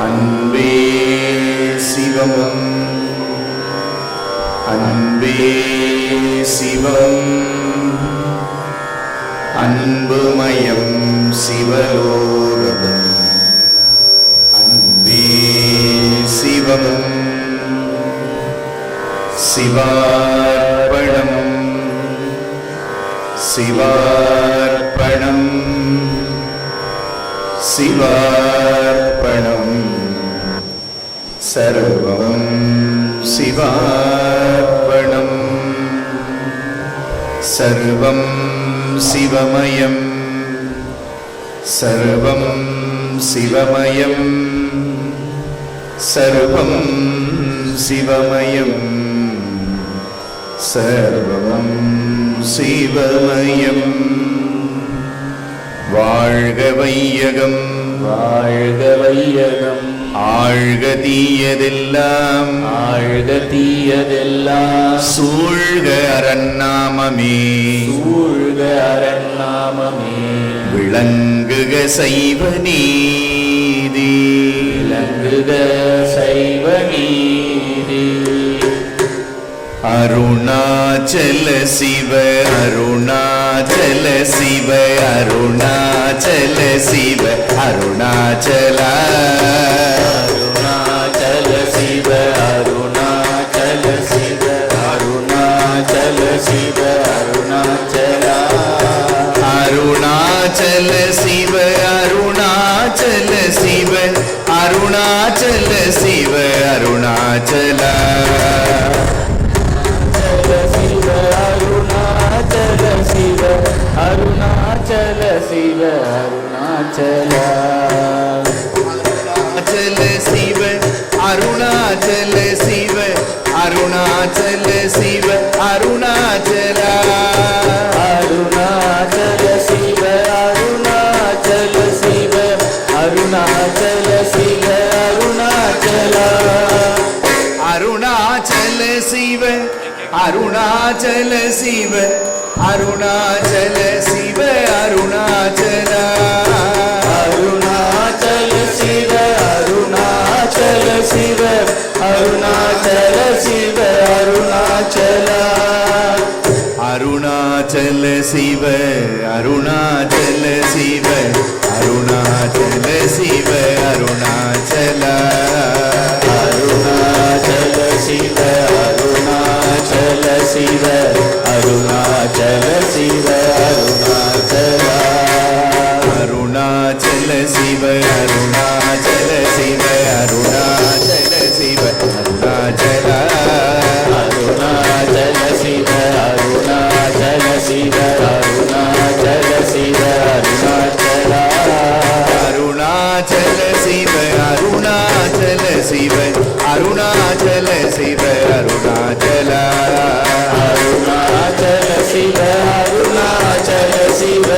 அன்பே சிவம், அன்பே சிவம், அன்புமயம் சிவலோகம். அன்பே சிவம், சிவார்ப்பணம், சிவார்ப்பணம், சிவார்ப்பணம். சர்வம் சிவார்ப்பணம். சர்வம் சிவமயம், சர்வம் சிவமயம், சர்வம் சிவமயம், சர்வம் சிவமயம். வாழ்க வையகம், வாழ்க வையகம். ஆழ்க தீயதெல்லாம், ஆழ்க தீயதெல்லாம். சூழ்க அரண்நாமமே, சூழ்க அரண்நாமமே. விளங்குக சைவ நீதி, விளங்குக சைவ நீதி. அருணாச்சல சிவ, அருணாச்சல சிவ, அருணாச்சல சிவ, அருணாச்சலா. அருணாச்சல சிவ, அருணாச்சல சிவ, அருணாச்சல சிவ, அருணாச்சலா. அருணாச்சல சிவ, அருணாச்சல சிவ, அருணாச்சல சிவ, அருணாச்சலா. அருணாச்சல சிவ, அருணாச்சல சிவ, அருணாச்சலா. அருணாச்சல சிவ, அருணாச்சல சிவ, அருணாச்சல சிவ, அருணாச்சலா. அருணாச்சல சிவ, அருணாச்சல சிவ, அருணாச்சல சிவ, அருணாச்சலா. அருணாச்சல சிவ, அருணாச்சல சிவ, அருணாச்சல சிவ, அருணாச்சலா. அருணாச்சல சிவ, அருணாச்சல சிவ, அருணாச்சல சிவ, அருணாச்சலா. அருணாச்சல சிவ, அருணாச்சல சிவ, அருணாச்சல சிவ, அருணாச்சலா. அருணாச்சல சிவ, அருணாச்சல சிவ, அருணாச்சல சிவ, அருணாச்சலா. அருணாச்சல சிவ, அருணாச்சல சிவ, அருணாச்சல சிவ, அருணாச்சலா. அருணாச்சல சிவ, அருணாச்சல சிவ, அருணாச்சல சிவ, அருணாச்சலா. அருணாச்சல சிவ, அருணாச்சல சிவ, அருணாச்சல சிவ, அருணாச்சலா. அருணாச்சல சிவ, அருணாச்சல சிவ,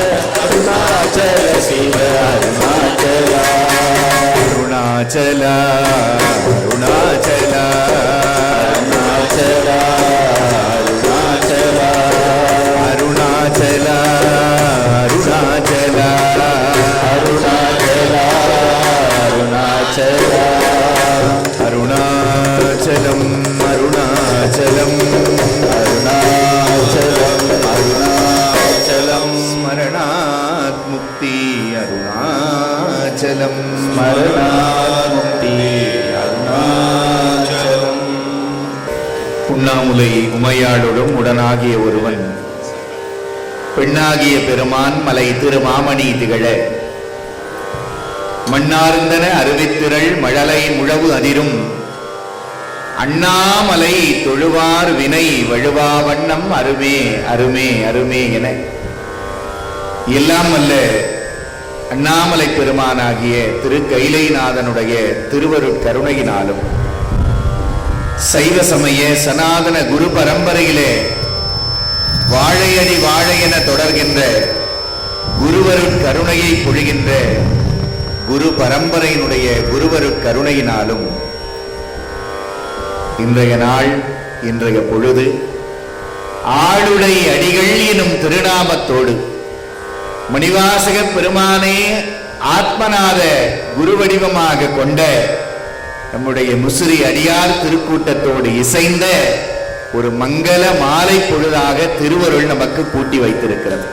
அருணாச்சல சிவ, அருணாச்சலா. அருணாச்சலா, அருணாச்சலா, அருணாச்சலா, அருணாச்சலா, அருணாச்சலா, அருணாச்சலா, அருணாச்சலா, அருணாச்சலா. அருணாச்சலம், அருணாச்சலம், அருணாச்சலம், அருணாச்சலம். ஸ்மரணாத் முக்தி அருணாச்சலம், ஸ்மரணாத் முக்தி அருணாச்சலம். உண்ணாமுலை உமையாளோடும் உடனாகிய ஒருவன் பெண்ணாகிய பெருமான் மலை திருமாமணி திகழ மண்ணார்ந்தன அருவித்திரள் மழலை முழவு அதிரும் அண்ணாமலை தொழுவார் வினை வழுவா வண்ணம் அருமே அருமே அருமே என எல்லாம் அல்ல அண்ணாமலை பெருமானாகிய திரு கைலைநாதனுடைய திருவருட்கருணையினாலும் சைவ சமய சனாதன குரு பரம்பரையிலே வாழையடி வாழை என தொடர்கின்ற குருவருட்கருணையை பொழிகின்ற குரு பரம்பரையினுடைய குருவருட்கருணையினாலும் இன்றைய நாள், இன்றைய பொழுது ஆளுடை அடிகள் எனும் திருநாமத்தோடு மணிவாசக பெருமானே ஆத்மநாத குரு வடிவமாக கொண்ட நம்முடைய முசிறி அடியார் திருக்கூட்டத்தோடு இசைந்த ஒரு மங்கள மாலை பொழுதாக திருவருள் நமக்கு கூட்டி வைத்திருக்கிறது.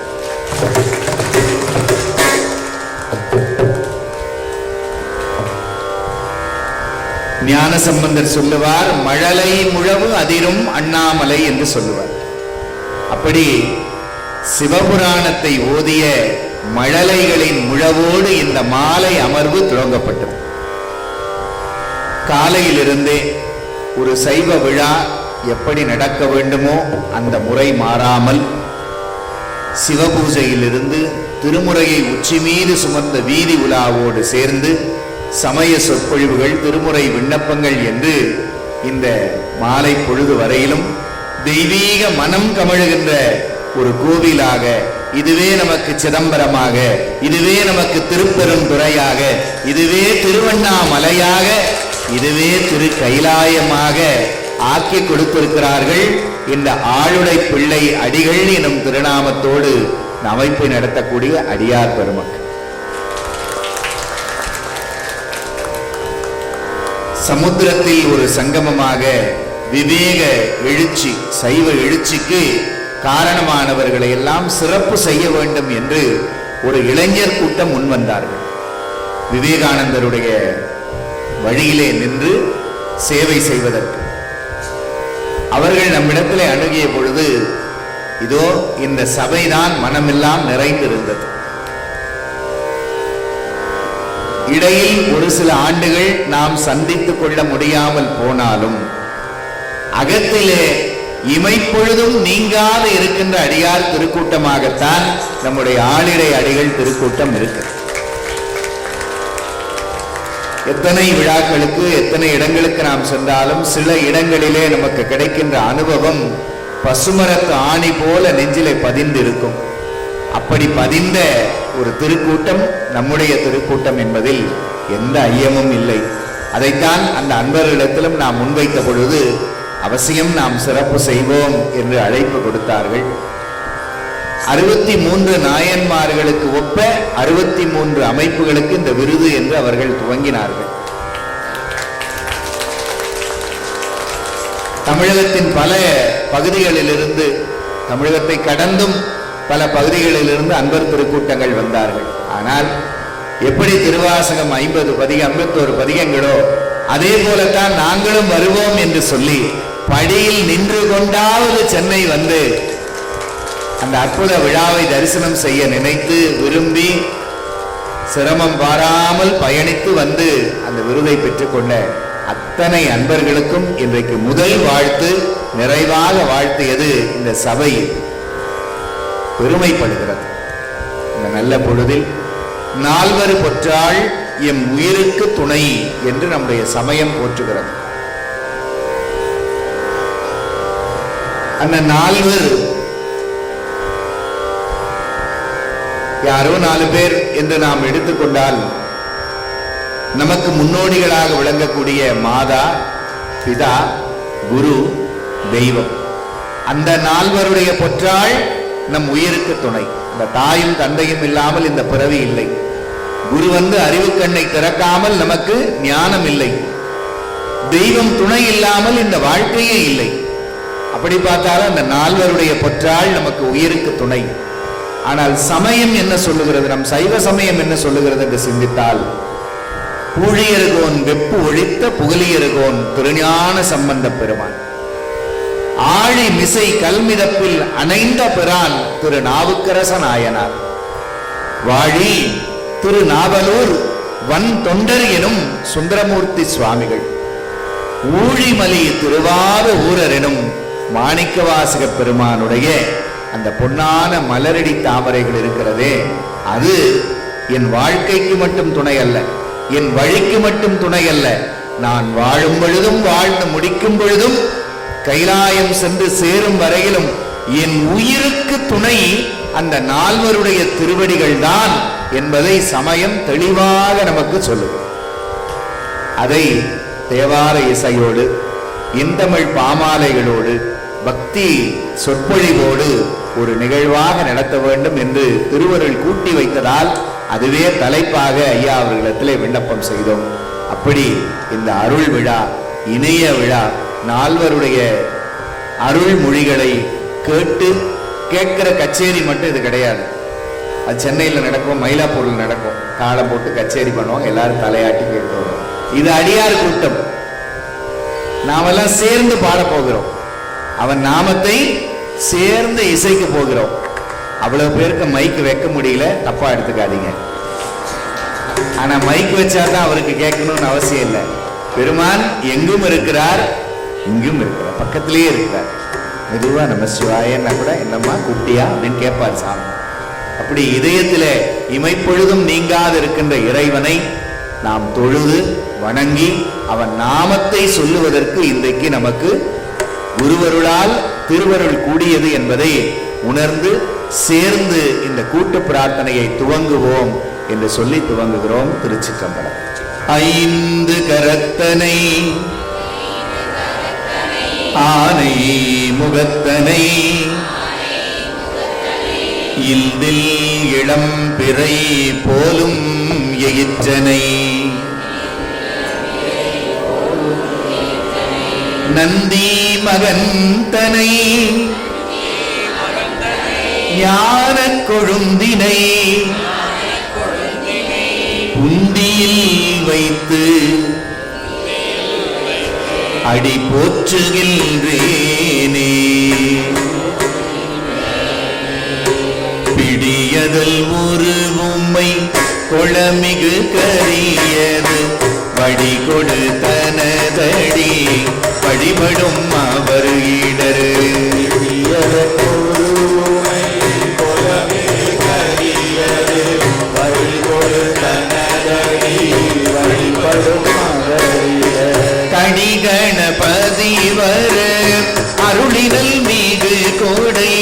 ஞானசம்பந்தர் சொல்லுவார், மழலை முழவு அதிரும் அண்ணாமலை என்று சொல்லுவார். அப்படி சிவபுராணத்தை ஓதிய மழலைகளின் முழவோடு இந்த மாலை அமர்வு துவங்கப்பட்டது. காலையிலிருந்தே ஒரு சைவ விழா எப்படி நடக்க வேண்டுமோ அந்த முறை மாறாமல் சிவபூஜையிலிருந்து திருமுறையை உச்சி மீது சுமந்த வீதி உலாவோடு சேர்ந்து சமய சொற்பொழிவுகள், திருமுறை விண்ணப்பங்கள் என்று இந்த மாலை பொழுது வரையிலும் தெய்வீக மனம் கமழுகின்ற ஒரு கோவிலாக, இதுவே நமக்கு சிதம்பரமாக, இதுவே நமக்கு திருப்பெருந்துறையாக, இதுவே திருவண்ணாமலையாக, இதுவே திரு கைலாயமாக ஆக்கி கொடுத்திருக்கிறார்கள். இந்த ஆளுடை பிள்ளை அடிகள் எனும் திருநாமத்தோடு அமைப்பை நடத்தக்கூடிய அடியார் பெருமக்கள். சமுத்திரத்தில் ஒரு சங்கமமாக விவேக எழுச்சி, சைவ எழுச்சிக்கு காரணமானவர்களை எல்லாம் சிறப்பு செய்ய வேண்டும் என்று ஒரு இளைஞர் கூட்டம் முன்வந்தார்கள். விவேகானந்தருடைய வழியிலே நின்று சேவை செய்வதற்கு அவர்கள் நம்மிடத்திலே அணுகிய பொழுது, இதோ இந்த சபைதான் மனமெல்லாம் நிறைந்திருந்தது. இடையில் ஒரு சில ஆண்டுகள் நாம் சந்தித்துக் கொள்ள முடியாமல் போனாலும் அகத்திலே இமைப்பொழுதும் நீங்காத இருக்கின்ற அடியார் திருக்கூட்டமாகத்தான் நம்முடைய ஆளிடை அடிகள் திருக்கூட்டம் இருக்கு. எத்தனை விழாக்களுக்கு, எத்தனை இடங்களுக்கு நாம் சென்றாலும் சில இடங்களிலே நமக்கு கிடைக்கின்ற அனுபவம் பசுமரத்து ஆணி போல நெஞ்சிலே பதிந்து இருக்கும். அப்படி பதிந்த ஒரு திருக்கூட்டம் நம்முடைய திருக்கூட்டம் என்பதில் எந்த ஐயமும் இல்லை. அதைத்தான் அந்த அன்பர்களிடத்திலும் நாம் முன்வைத்த பொழுது அவசியம் நாம் சிறப்பு செய்வோம் என்று அழைப்பு கொடுத்தார்கள். 63 நாயன்மார்களுக்கு ஒப்ப 63 அமைப்புகளுக்கு இந்த விருது என்று அவர்கள் துவங்கினார்கள். தமிழகத்தின் பல பகுதிகளிலிருந்து, தமிழகத்தை கடந்தும் பல பகுதிகளிலிருந்து அன்பர் திருக்கூட்டங்கள் வந்தார்கள். ஆனால் எப்படி திருவாசகம் 50 பதிகம் 51 பதிகங்களோ அதே போலத்தான் நாங்களும் வருவோம் என்று சொல்லி படியில் நின்று கொண்டாவது சென்னை வந்து அந்த அற்புத விழாவை தரிசனம் செய்ய நினைத்து விரும்பி சிரமம் பாராமல் பயணித்து வந்து அந்த விருதை பெற்றுக்கொண்ட அத்தனை அன்பர்களுக்கும் இன்றைக்கு முதல் வாழ்த்து, நிறைவாக வாழ்த்தியது இந்த சபை பெருமைப்படுகிறது. இந்த நல்ல பொழுதில் நால்வர் பொற்றாள் எம் உயிருக்கு துணை என்று நம்முடைய சமயம் போற்றுகிறது. அந்த நால்வர் யாரோ 4 பேர் என்று நாம் எடுத்துக்கொண்டால் நமக்கு முன்னோடிகளாக விளங்கக்கூடிய மாதா, பிதா, குரு, தெய்வம், அந்த 4வருடைய பொற்றாள் நம் உயிருக்கு துணை. அந்த தாயும் தந்தையும் இல்லாமல் இந்த பிறவி இல்லை. குரு வந்து அறிவு கண்ணை திறக்காமல் நமக்கு ஞானம் இல்லை. தெய்வம் துணை இல்லாமல் இந்த வாழ்க்கையே இல்லை. அப்படி பார்த்தாலும் அந்த 4வருடைய பொற்றாள் நமக்கு உயிருக்கு துணை. ஆனால் சமயம் என்ன சொல்லுகிறது, நம் சைவ சமயம் என்ன சொல்லுகிறது என்று சிந்தித்தால், பூழியர்கோன் வெப்பு ஒழித்த புகழியர்கோன் திருஞான சம்பந்த பெருமான், ஆழி மிசை கல்மிதப்பில் அணைந்த பிரான் திரு நாவுக்கரச நாயனார், வாழி திரு நாவலூர் வன் தொண்டர் எனும் சுந்தரமூர்த்தி சுவாமிகள், ஊழிமலி திருவாத ஊரர் எனும் மாணிக்கவாசக பெருமானுடைய அந்த பொன்னான மலரடி தாமரைகள் இருக்கிறதே, அது என் வாழ்க்கைக்கு மட்டும் துணை அல்ல, என் வழிக்கு மட்டும் துணை அல்ல, நான் வாழும் பொழுதும் வாழ்ந்து முடிக்கும் பொழுதும் கைலாயம் சென்று சேரும் வரையிலும் என் உயிருக்கு துணை அந்த நால்வருடைய திருவடிகள் தான் என்பதை சமயம் தெளிவாக நமக்கு சொல்லுது. அதை தேவார இசையோடு, இந்தமிழ் பாமாலைகளோடு, பக்தி சொற்பொழிவோடு ஒரு நிகழ்வாக நடத்த வேண்டும் என்று திருவருள் கூட்டி வைத்ததால் அதுவே தலைப்பாக ஐயா அவர்களிடத்திலே விண்ணப்பம் செய்தோம். அப்படி இந்த அருள் விழா, இணைய விழா, நால்வருடைய அருள் மொழிகளை கேட்டு கேட்கிற கச்சேரி மட்டும் இது கிடையாது. அது சென்னையில் நடக்கும், மயிலாப்பூரில் நடக்கும். தாளம் போட்டு கச்சேரி பண்ணுவோம், எல்லாரும் தலையாட்டி கேட்டு வரும். இது அடியார் கூட்டம். நாமெல்லாம் சேர்ந்து பாட போகிறோம், அவன் நாமத்தை சேர்ந்து இசைக்கு போகிறோம். அவ்வளவு பேருக்கு மைக்கு வைக்க முடியல, தப்பா எடுத்துக்காதீங்க. ஆனா மைக் வச்சாதான் அவருக்கு கேட்கணும்னு அவசியம் இல்லை. பெருமான் எங்கும் இருக்கிறார், இங்கும் இருக்கிறார், பக்கத்திலேயே இருக்கிறார். மெதுவா நம்ம சிவாயன்னா கூட என்னம்மா குட்டியா அப்படின்னு கேட்பார் சாமி. அப்படி இதயத்திலே இமைப்பொழுதும் நீங்காது இருக்கின்ற இறைவனை நாம் தொழுது வணங்கி அவன் நாமத்தை சொல்லுவதற்கு இன்றைக்கு நமக்கு குருவருளால் திருவருள் கூடியது என்பதை உணர்ந்து சேர்ந்து இந்த கூட்டு பிரார்த்தனையை துவங்குவோம் என்று சொல்லி துவங்குகிறோம். திருச்சிற்றம்பலம். ஐந்து கரத்தனை ஆனை முகத்தனை இல்தில் இளம் பிறை போலும் எயிற்றனை நந்தி மகந்தனை ஞான கொழுந்தினை உண்டியில் வைத்து அடி போற்றுகின்றேனே. பிடியதல் ஒரு உம்மை கொளமிகு கரியது வடிகொடு தனதடி வழிபடும் அவர் இடரு. கடிகணபதி வர அருளினல் மிகு கோடை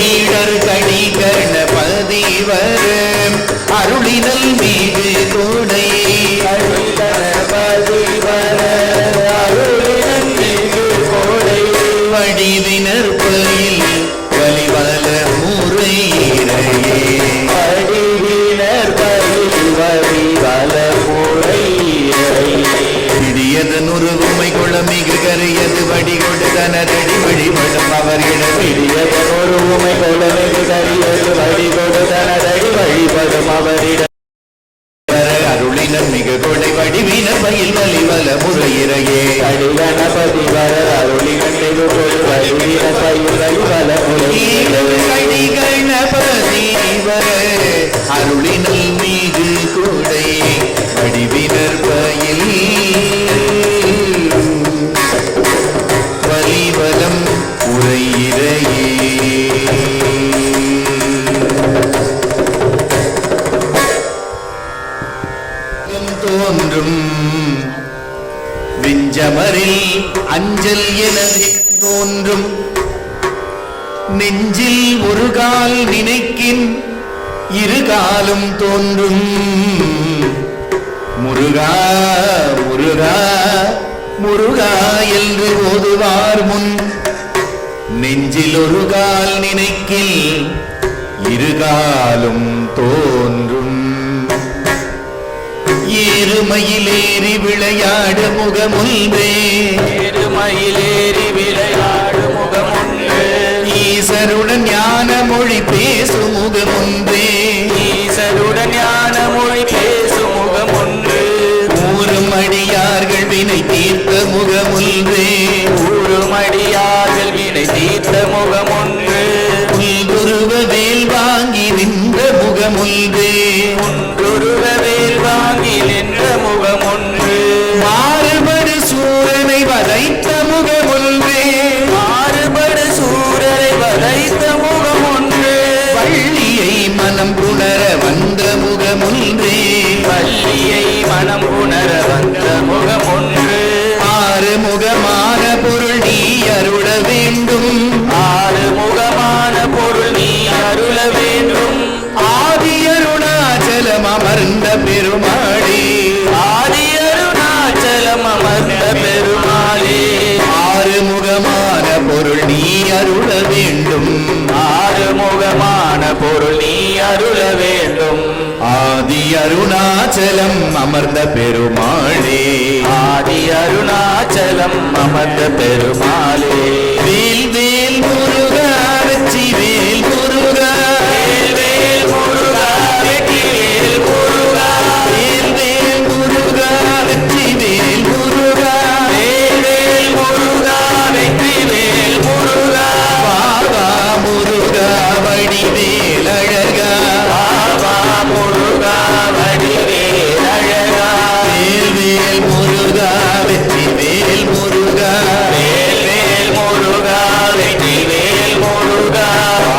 ஈடர் கடிகணபதி வர அருளினல் மிகு கோடை வடிவினர் பயில் வலிவல முறையிறையே பிடியதன் ஒரு உண்மை குளமிகு கரையது வடிகொடு தனதடி வழிபடும் அவர் இடர். ஒரு உமை கொளமிகு கரியது வடிகொடு தனதடி வழிபடும் அவரிடம் அருளினர் மிகு கொடை வடிவினர் பயில் வலிவல முறையிறையே கணபதி வர அருளினர் மிகு கொடை வடிவினர் பயில் வலிவல கணபதி வர அருளினல் மிகு கொடை வடிவினர் பயில் வலிவலம் உரையிறையே. தோன்றும் விஞ்சமரில் அஞ்சல் எனது தோன்றும் நெஞ்சில் ஒரு கால் நினைக்கின் இரு காலும் தோன்றும் முருகா முருகா முருகா என்று ஓதுவார் முன் நெஞ்சில் ஒரு கால் நினைக்கில் இரு காலும் தோன்றும். ஏறுமயிலேறி விளையாடு முகமுன்பே ஏறுமயிலேறி விளையாடு முகமுன்பே ஈசருடன் ஞான மொழி பேசும் முகமுன்பே ஈசருடன் ஞான மொழி பேசும் முகமுன்பே ஊரும் அடியார்கள் வினை தீர்த்த முகமுன்பே ஊரும் அடியார்கள் வினை தீர்த்த முகமுன்பே உள்குருவ வேல் வாங்கி நின்ற முகமுன்பே ஒன்றுருவ வேல் வாங்கி நின்ற முகமுன்பே மாறுபடு சூரனை வதைத்த அருணாச்சலம் அமர்ந்த பெருமாளே, ஆதி அருணாச்சலம் அமர்ந்த பெருமாளே, வேல் வேல் முருகா வெற்றி வேல் முருகா, வேல் வேல் முருகா வெற்றி வேல் முருகா, வேல் வேல் முருகா வெற்றி வேல் முருகா, வேல் வேல் முருகா வெற்றி வேல் முருகா, பாபா முருகா வடிவேல் அழகா, பாபா முருகா வடிவேல் அழகா, வேல் வேல் முருகா வெற்றி வேல் முருகா, வேல் வேல் முருகா வெற்றி வேல் முருகா,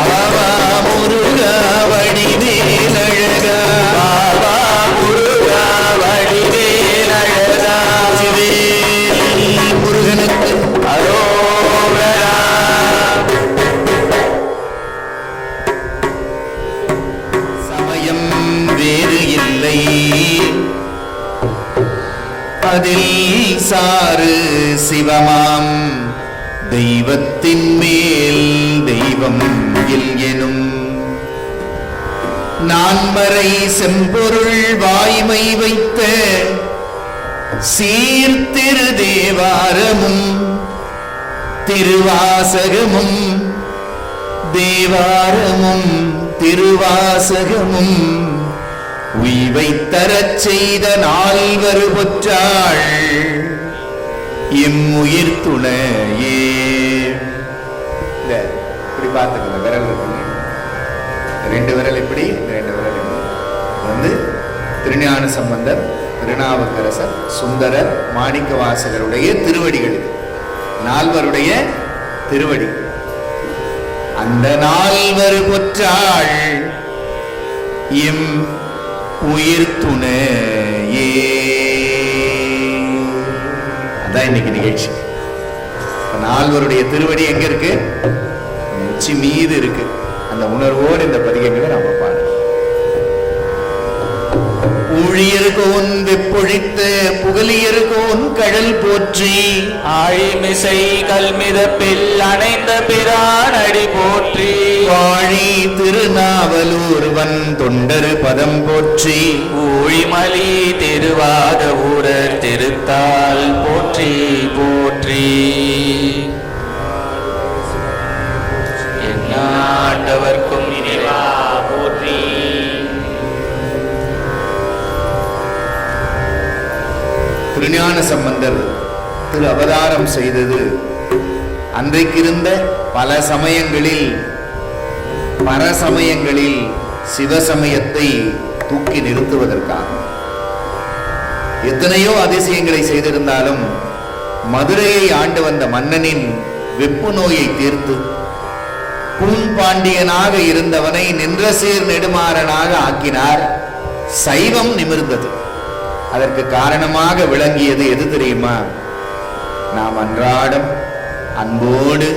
பாபா முருகா வடிவேல் அழகா, பாபா முருகா வடிவேல் அழகா, வேல் முருகனுக்கு அரோகரா. சமயம் வேறு இல்லை, அதில் சாறு சிவமாம் தெய்வத்தின் மேல் தெய்வம் எனும் நான்மறை செம்பொருள் வாய்மை வைத்த சீர்திரு தேவாரமும் திருவாசகமும், தேவாரமும் திருவாசகமும் உய்வை தரச் செய்த நால்வர் பொற்றாள் எம் உயிர் துணையே. இப்படி பார்த்துக்கல விரல் இருக்குங்க, ரெண்டு விரல் இப்படி, ரெண்டு விரல் இப்படி. வந்து திருஞான சம்பந்தர், திருநாவுக்கரசர், சுந்தரர், மாணிக்க வாசகருடைய திருவடிகள், நால்வருடைய திருவடி. அந்த நால்வர் பொற்றாள் எம் உயிர் துணையே. அதான் இன்னைக்கு நிகழ்ச்சி. நால்வருடைய திருவடி எங்க இருக்கு? உச்சி மீது இருக்கு. அந்த உணர்வோடு இந்த பதிகங்களை நாம பாடலாம். ஊழியர்கோன் வெப்பொழித்த புகழியர்கோன் கடல் போற்றி, ஆழிமிசை கல்மிதப்பில் அணைந்த பிரானடி போற்றி, வாழி திருநாவலூர்வன் தொண்டர் பதம் போற்றி, ஊழிமலி திருவாத ஊரர் திருத்தால் போற்றி போற்றி, எந்நாட்டவர்க்கும் இறைவா போற்றி. திருஞான சம்பந்தர் திரு அவதாரம் செய்தது அன்றைக்கிருந்த பல சமயங்களில் பரசமயங்களில் சிவசமயத்தை தூக்கி நிறுத்துவதற்காக. எத்தனையோ அதிசயங்களை செய்திருந்தாலும் மதுரையை ஆண்டு வந்த மன்னனின் வெப்பு நோயை தீர்த்து பூம்பாண்டியனாக இருந்தவனை நின்ற சீர் நெடுமாறனாக ஆக்கினார். சைவம் நிமிர்ந்தது. அதற்கு காரணமாக விளங்கியது எது தெரியுமா? நாம் அன்றாடம் அன்போடு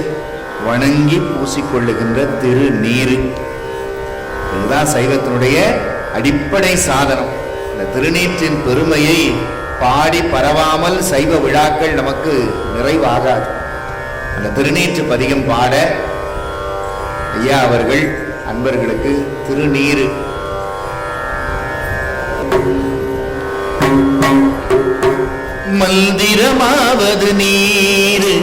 வணங்கி பூசிக்கொள்ளுகின்ற திருநீரு. இதுதான் சைவத்தினுடைய அடிப்படை சாதனம். இந்த திருநீற்றின் பெருமையை பாடி பரவாமல் சைவ விழாக்கள் நமக்கு நிறைவாகாது. அந்த திருநீற்று பதிகம் பாட ஐயா அவர்கள் அன்பர்களுக்கு திருநீரு மந்திரமாவது நீரு,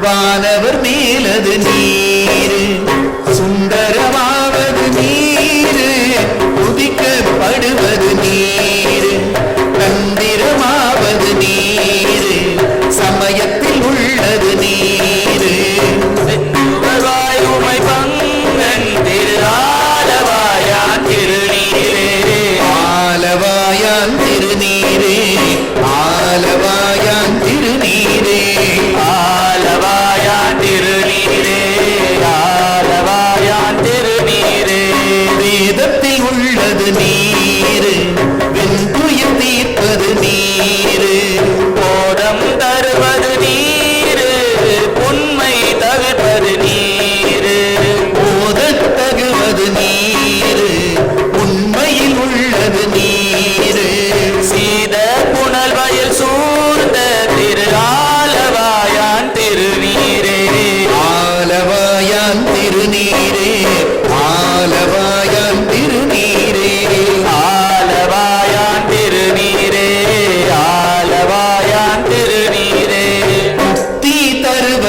வானவர் மேலது நீரு, சுந்தரமாவது நீரு, உதிக்கப்படுவது நீரு, தந்திரமாவது நீரு, சமயத்தில் உள்ளது நீரு, செத்துவர்வாய் உமை பங்கன் திரு ஆலவாயான் திருநீரே, ஆலவாயான் திருநீரே, ஆலவாயான் திருநீரே, ஆலவாயான் திருநீரே,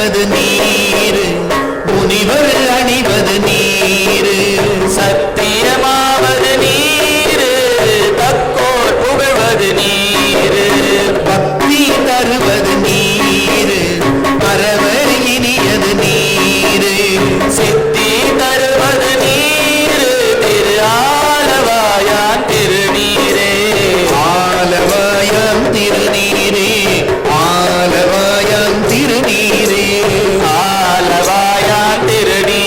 அணிவது நீர், முனிவர் அணிவது நீர். சத்தியமாவது நீர், தக்கோர் புகழ்வது நீர். பக்தி தருவது நீர், பரவ இனியது நீர். சித்தி தருவது நீர், திரு ஆலவாயான் திருநீரே. ஆலவாயான் திருநீரே, ஆலவாயான் திருநீரே. ஆலவாயான் திருநீரே.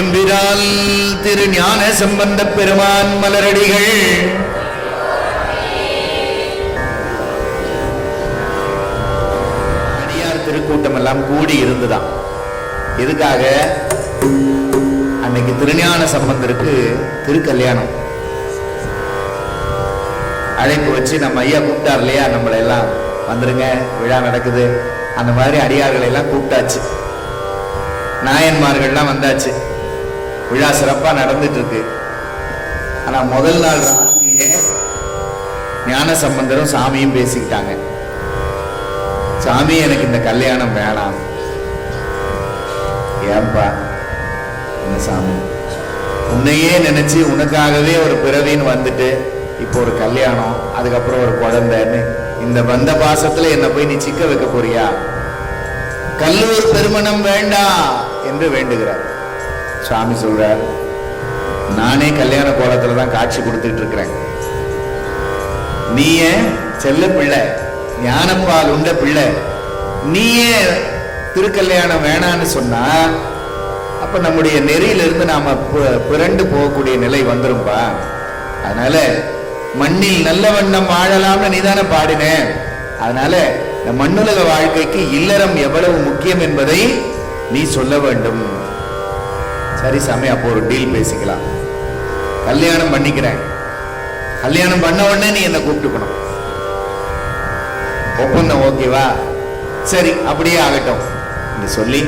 எம்பிரால் திரு ஞான சம்பந்த பெருமான் மலரடிகள் அடியார் திருக்கூட்டம் எல்லாம் கூடி இருந்துதான். எதுக்காக? அன்னைக்கு திருஞான சம்பந்தருக்கு திருக்கல்யாணம் அழைப்பு வச்சு நம்ம ஐயா கூப்பிட்டார் இல்லையா, நம்மளை எல்லாம் வந்துருங்க விழா நடக்குது, அந்த மாதிரி அடியார்களை எல்லாம் கூப்பிட்டாச்சு. நாயன்மார்கள்லாம் வந்தாச்சு. விழா சிறப்பா நடந்துட்டு இருக்கு. ஆனா முதல் நாள் ராத்திரியே ஞான சம்பந்தரும் சாமியும் பேசிக்கிட்டாங்க. சாமி, எனக்கு இந்த கல்யாணம் வேணாம். ஏன்பா? என்ன சாமி, உன்னையே நினைச்சு உனக்காகவே ஒரு பிறவின்னு வந்துட்டு இப்போ ஒரு கல்யாணம், அதுக்கப்புறம் ஒரு குழந்தைன்னு இந்த வந்த பாசத்துல என்ன போய் நீ சிக்க வைக்க போறியா? கல்லூர் திருமணம் வேண்டாம் என்று வேண்டுகிறார். சுவாமி சொல்றார், நானே கல்யாண கோலத்துல தான் காட்சி கொடுத்துட்டு இருக்கிறேன். நீயே செல்ல பிள்ளை, ஞானப்பால் உண்ட பிள்ளை, நீயே திருக்கல்யாணம் வேணான்னு சொன்னா அப்ப நம்முடைய நெறியிலிருந்து நாம பிறண்டு போகக்கூடிய நிலை வந்துரும்பா. அதனால மண்ணில் நல்ல வண்ணம் வாழலாம்னு நீதானே பாடினேன். அதனால இந்த மண்ணுலக வாழ்க்கைக்கு இல்லறம் எவ்வளவு முக்கியம் என்பதை நீ சொல்ல வேண்டும். சரி சாமி, அப்போ ஒரு டீல் பேசிக்கலாம். கல்யாணம் பண்ணிக்கிறேன், கல்யாணம் பண்ண உடனே நீ என்ன கூப்பிட்டுக்கணும். ஒப்பந்தம் ஓகேவா? சரி, அப்படியே ஆகட்டும் என்று சொல்லி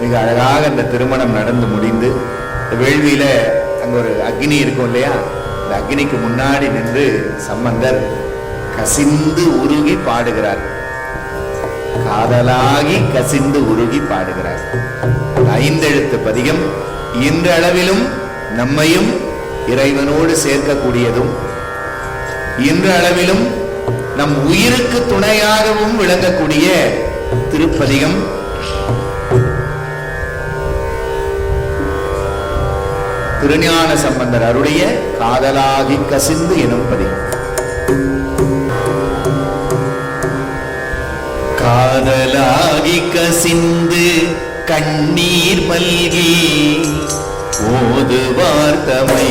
மிக அழகாக அந்த திருமணம் நடந்து முடிந்து, வேள்வியில அங்க ஒரு அக்னி இருக்கும் இல்லையா, அந்த அக்னிக்கு முன்னாடி நின்று சம்பந்தர் கசிந்து உருகி பாடுகிறார். காதலாகி கசிந்து உருகி பாடுகிறார். 5 எழுத்து பதிகம் இன்றளவிலும் நம்மையும் இறைவனோடு சேர்க்கக்கூடியதும், இன்றளவிலும் நம் உயிருக்கு துணையாகவும் விளங்கக்கூடிய திருப்பதிகம். திருஞான சம்பந்தர் அருடைய காதலாகி கசிந்து எனும் பதிகம். காதலாகி கசிந்து கண்ணீர் மல்கி ஓது வார்த்தமை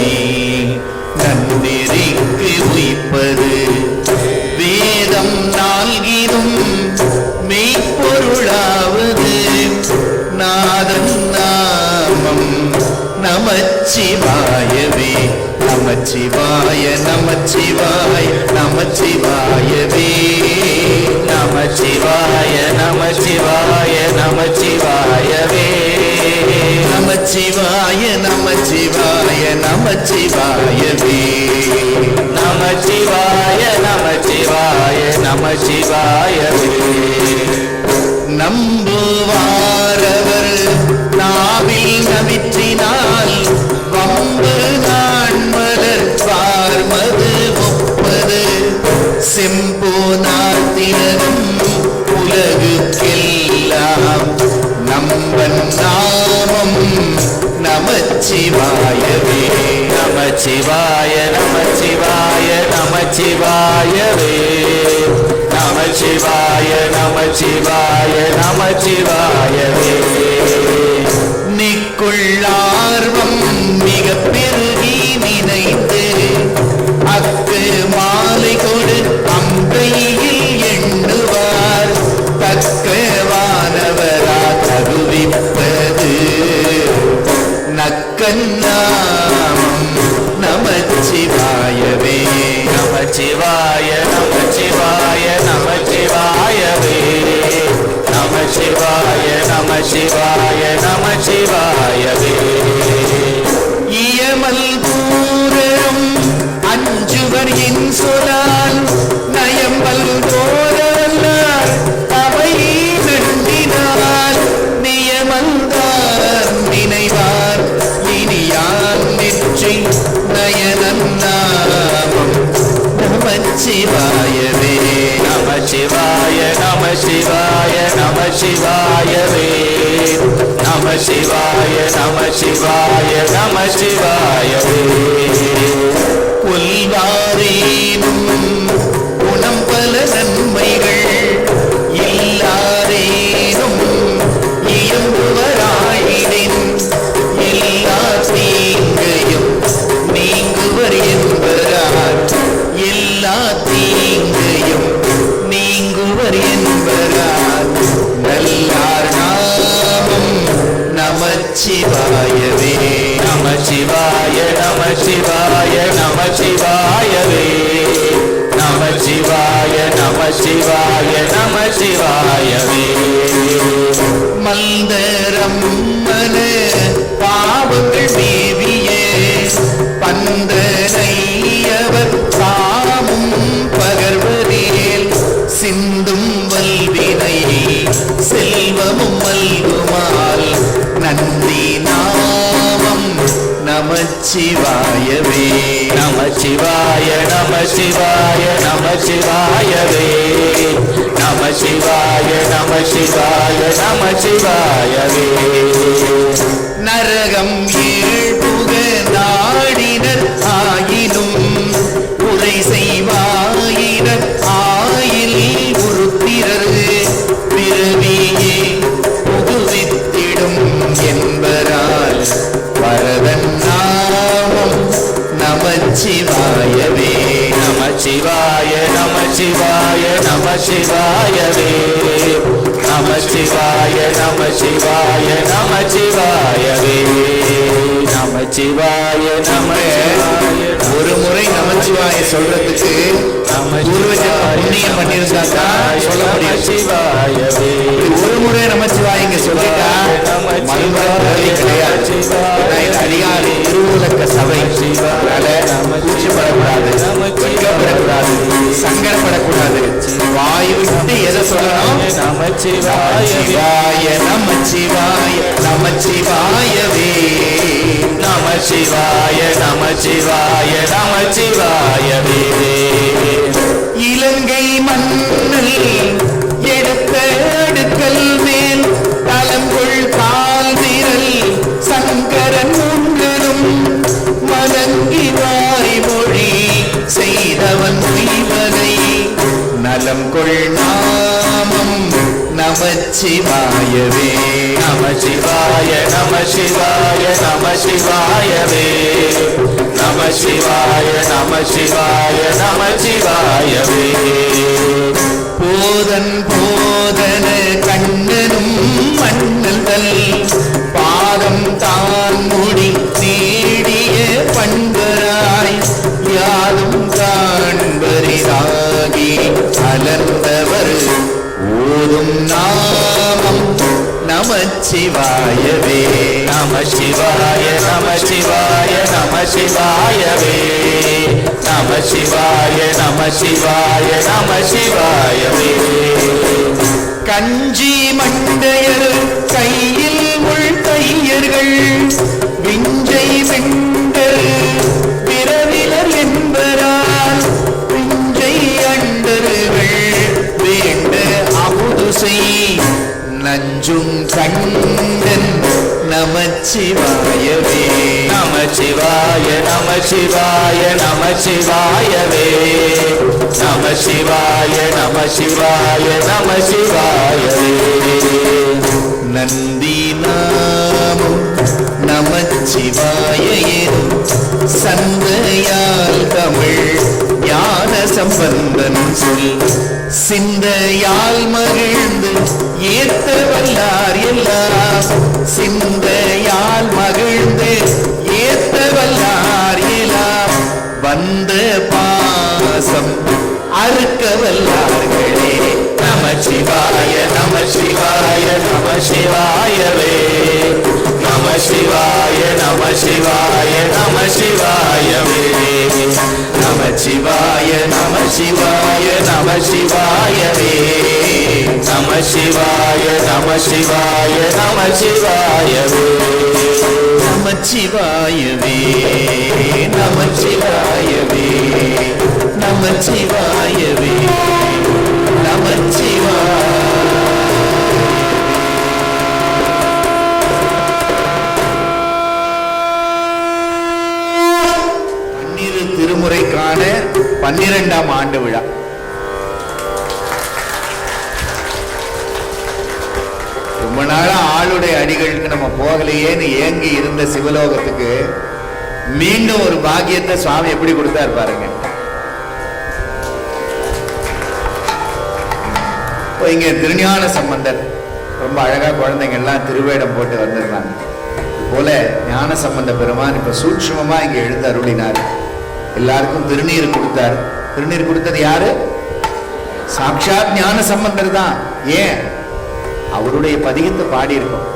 நன்றிக்கு உயிப்பது வேதம் நால்கினும் மெய்ப்பொருளாவது நாதன் நாமம் நமச்சிவாயவே. நமச்சிவாய நமச்சிவாய நமச்சிவாயவே. நமச்சிவாய நமச்சிவாய நமச்சிவாயவே. நமச்சிவாய நமச்சிவாய நமச்சிவாயவே. நமச்சிவாய நமச்சிவாய நமச்சிவாயவே. நம்புவாரவர் நாவில் நவிற்றினால் வம்பு நான்மலர் பார்மது முப்பது செம்போனாத்தினரும் உலகுக்கெல்லாம் நம்பன் நாமம் நமச்சிவாயவே. நமச்சிவாய நமச்சிவாய நமச்சிவாயவே. நமச்சிவாய நமச்சிவாய நமச்சிவாயவே. நிக்குள்ளார்வம் மிக பெருகி நினைத்து அக்கு மாலை கொடு அம்பையில் எண்ணுவார் தக்கவானவரா தகுவிப்பது நக்கன்னாமம் நமச்சிவாயவே. நமச்சிவாய நமச்சிவாய நமச்சிவாயவே. நமச்சிவாய நமச்சிவாய நமச்சிவாயவே. இயமல் கூறும் அஞ்சுவர் என் சொலால் நயம்பல் போதல்லார் அவை நண்டினால் நியமந்தார் நினைவார் இனியான் நெற்றி நயனன் நாமம் நமச்சிவாயவே. நமச்சிவாய நமச்சிவாய நமச்சிவாயவே. நமச்சிவாய நமச்சிவாய நமச்சிவாயவே. உள்வாரேனும் குணம் பல நன்மைகள் இல்லாரேனும் இயம்புவராயிடின் எல்லா சிவாய நம சிவாயவே. மந்தரம் மன பாவங்கள் மேவிய பந்தனையவர் தாமும் பகர்வதேல் சிந்தும் வல்வினை செல்வமும் மல்குமால் நந்தி நாமம் நமச்சிவாயவே. நமச்சிவாய நமச்சிவாய நமச்சிவாயவே. நமச்சிவாய நமச்சிவாய நமச்சிவாயவே. நரகம் ஏழ்புக நாடினர் ஆயினும் உரை செய்வாயினர் ஆயில் உருத்திரர் பிறவியே புகுவித்திடும் என்பரால் வரதன் நாமம் நமச்சிவாயவே. நமச்சிவாய நமச்சிவாய நமச்சிவாயவே. நமச்சிவாய நமச்சிவாய நமச்சிவாயவே. நமச்சிவாய நமச்சிவாய. ஒரு முறை நமச்சிவாய சொல்றதுக்கு புண்ணியம் பண்ணியிருந்தாக்கா சொல்ல முடியும். சிவாயவே. ஒரு முறை நமச்சிவாயங்க சொல்லிட்டா கிடையாது. அதிகாரி திருவுலக்க சபை கூச்சப்படக்கூடாது, வெட்கப்படக்கூடாது, சங்கடப்படக்கூடாது. வாயு விட்டு எதை சொல்லணும்? நமச்சிவாய நமச்சிவாய நமச்சிவாயவே. நமச்சிவாய நமச்சிவாய நமச்சிவாயவே. இலங்கை மன்னல் எடுத்த அடுக்கல் மேல் தலங்கொள் கால் விரல் சங்கரன் முன்னரும் மலங்கி வாய்மொழி செய்தவன் உய்வனை நலம் கொள் நாமம் நமச்சிவாயவே. நமச்சிவாய நமச்சிவாய நமச்சிவாயவே. நமச்சிவாய நமச்சிவாய நமச்சிவாயவே. போதன் போதன கண்ணனும் மன்னல் தல் பாதம் தான் முடி தேடிய பண்பராய் யாரும் காண்பரிதாகி அலர்ந்தவர் ஓதும் நாமம் நமச்சிவாயவே. நமச்சிவாய நமச்சிவாய நமச்சிவாயவே. நமச்சிவாய நமச்சிவாய நமச்சிவாயவே. கஞ்சி மண்டையர் கையில் உள் கையர்கள் விஞ்சை வெண்டர் பிறவிலர் என்பரால் விஞ்சை அண்டர்கள் வேண்ட அமுதுசை நஞ்சும் கண்டன் நமச்சிவாயவே. நமச்சிவாய நமச்சிவாய நமச்சிவாயவே. நமச்சிவாய நமச்சிவாய நமச்சிவாயவே. நந்தி நாமம் நமச்சிவாய எனும் சந்தையால் தமிழ் ஞான சம்பந்தன் சொல் சிந்தையால் மகிழ்ந்து ஏத்த வல்லார் எல்லாம் சிந்தையால் மகிழ்ந்து ஏத்த வல்லார் எல்லாம் வந்த பாசம் அறுக்க வல்லார்களே. நமச்சிவாய நமச்சிவாய நமச்சிவாயவே. நமச்சிவாய நமச்சிவாய நமச்சிவாயவே. நமச்சிவாய நமசிவாய நமசிவாயவே. நமச்சிவாய நமச்சிவாய நமச்சிவாயவே. நமச்சிவாயவே நமச்சிவாயவே நமச்சிவாயவே நமச்சிவாய. திருமுறைக்கான 12ஆம் ஆண்டு விழா. ரொம்ப நாளா ஆளுடைய அடிகளுக்கு நம்ம போகலையேன்னு ஏங்கி இருந்த சிவலோகத்துக்கு மீண்டும் ஒரு பாக்கியத்தை சுவாமி எப்படி கொடுத்தாரு பாருங்க. இங்க திருஞான சம்பந்தர் ரொம்ப அழகா குழந்தைங்க எல்லாம் திருவேடம் போட்டு வந்திருந்தாங்க. போல ஞான சம்பந்த பெருமான் இப்ப சூட்சுமமா இங்க எழுந்து அருளினார். எல்லாருக்கும் திருநீர் கொடுத்தார். திருநீர் கொடுத்தது யாரு? சாட்சாத் ஞான சம்பந்தர் தான். ஏன்? அவருடைய பதிகத்தை பாடியிருக்கோம்.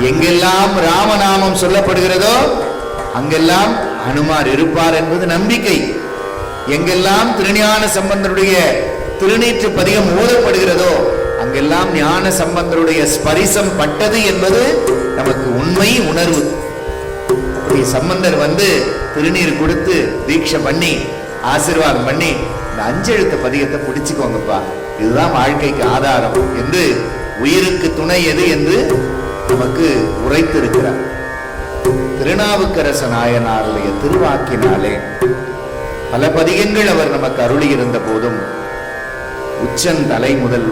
எங்கெல்லாம் ராமநாமம் சொல்லப்படுகிறதோ அங்கெல்லாம் ஹனுமார் இருப்பார் என்பது நம்பிக்கை. எங்கெல்லாம் திருஞான சம்பந்தருடைய திருநீற்று பதிகம் ஓதப்படுகிறதோ அங்கெல்லாம் ஞான சம்பந்தருடைய ஸ்பரிசம் பட்டது என்பது நமக்கு உண்மை உணர்வு. அப்படி சம்பந்தர் வந்து திருநீர் கொடுத்து தீட்சை பண்ணி ஆசீர்வாதம் பண்ணி இந்த 5 எழுத்து பதிகத்தை பிடிச்சுக்கோங்கப்பா, இதுதான் வாழ்க்கைக்கு ஆதாரம் என்று, உயிருக்கு துணை எது என்று நமக்கு உரைத்திருக்கிறார். திருநாவுக்கரச நாயனாருடைய திருவாக்கினாலே பல பதிகங்கள் அவர் நமக்கு அருளி இருந்த போதும் உச்சன் தலை முதல்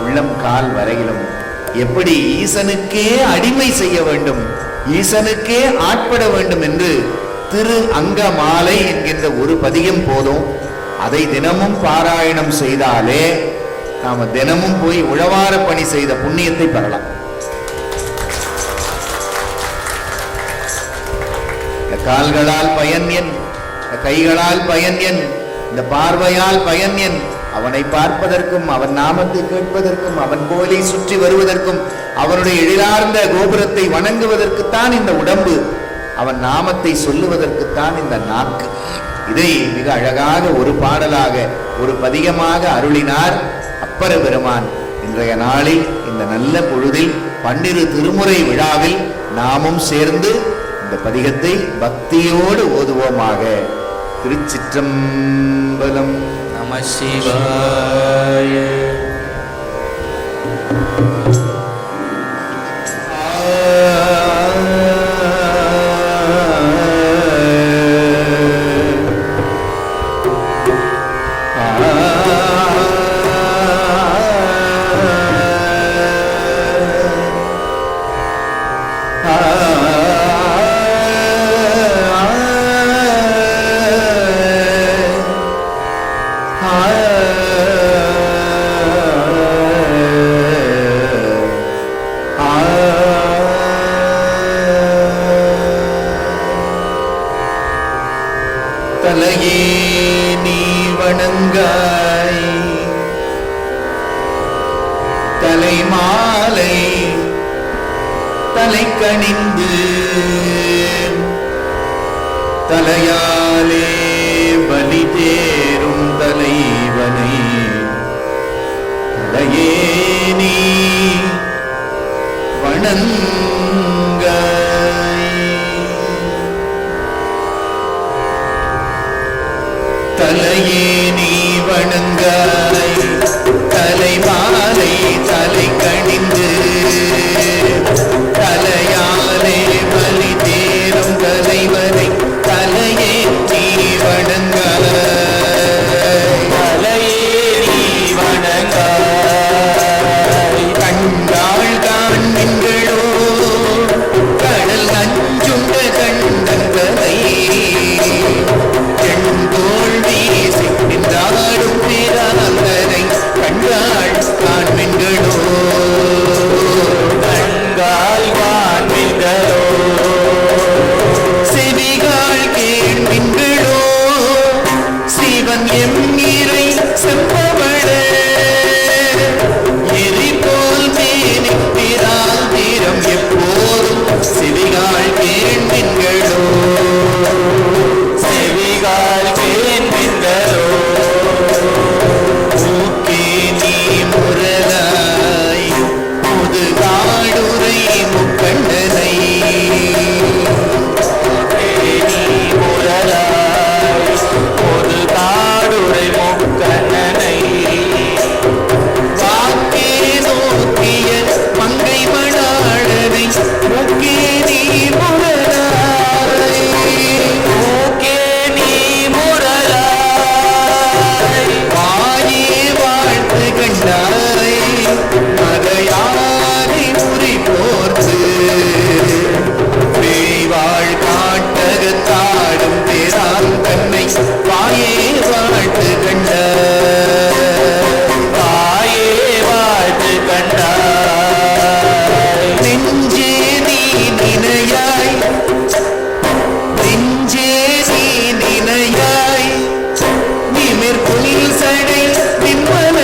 உள்ளம் கால் வரையிலும் எப்படி ஈசனுக்கே அடிமை செய்ய வேண்டும், ஈசனுக்கே ஆட்பட வேண்டும் என்று திரு அங்க மாலை என்கின்ற ஒரு பதிகம் போதும். அதை தினமும் பாராயணம் செய்தாலே நாம தினமும் போய் உழவார பணி செய்த புண்ணியத்தை பெறலாம். இந்த கால்களால் பயன் என், இந்த கைகளால் பயன் என், இந்த பார்வையால் பயன் என், அவனை பார்ப்பதற்கும் அவன் நாமத்தை கேட்பதற்கும் அவன் கோயிலை சுற்றி வருவதற்கும் அவனுடைய எழிலார்ந்த கோபுரத்தை வணங்குவதற்குத்தான் இந்த உடம்பு, அவன் நாமத்தை சொல்லுவதற்குத்தான் இந்த நாக்கு. இதை மிக அழகாக ஒரு பாடலாக ஒரு பதிகமாக அருளினார் அப்பர பெருமான். இன்றைய நாளில் இந்த நல்ல பொழுதில் 12 திருமுறை விழாவில் நாமும் சேர்ந்து இந்த பதிகத்தை பக்தியோடு ஓதுவோமாக. திருச்சிற்றம்பலம். நம சிவாய. தலையே நீ வணங்காய், தலைமாலை தலை கணிந்து தலையாலே பலி தேரும் தலைவனை, தலையே நீ வணங்காய். தலையே நீ வணங்காய், தலைமாலை தலை கணிந்து தலையாலே பலி தேரும் தலைவனை, தலையே நீ வணங்காய். தலையே நீ வணங்காய். கண்டாள் காண்மின்களோ கடல் நஞ்சுண்ட கண்டங்களை, செங்கோல் வீசி நின்றாடும் பிராந்தனை கண்டாள் காண்மின்களோ. கண்கால் காண்மின்களோ. செவிகால் கேள்வின்களோ. சிவன் எம் இறை செப்பவள எரிபோல் மேனி பிரால் தீரம் எப்போதும் செவிகால் கேள்வின்களோ. செவிகால் கேள்வின்களோ. மூக்கே நீ முரலாய் முதுகாடுரை முக்கண்டனை, நீ முரலாய் பொது காடுரை முக்கண்ணனை, வாக்கே நோக்கிய மங்கை மணாளனை, மூக்கே நீ முரலாய். மூக்கே நீ முரலாய். வாயே வாழ்த்து கண்டாய், மதையானை உரி போர்த்து பேய்வாழ் காட்டகத்தாடும் பேரான் தன்னை, வாயே வாழ்த்து கண்டாய். வாயே வாழ்த்து கண்டாய். நெஞ்சே நீ நினையாய், நெஞ்சே நீ நினையாய், நிமிர் புல் சடை நின்மல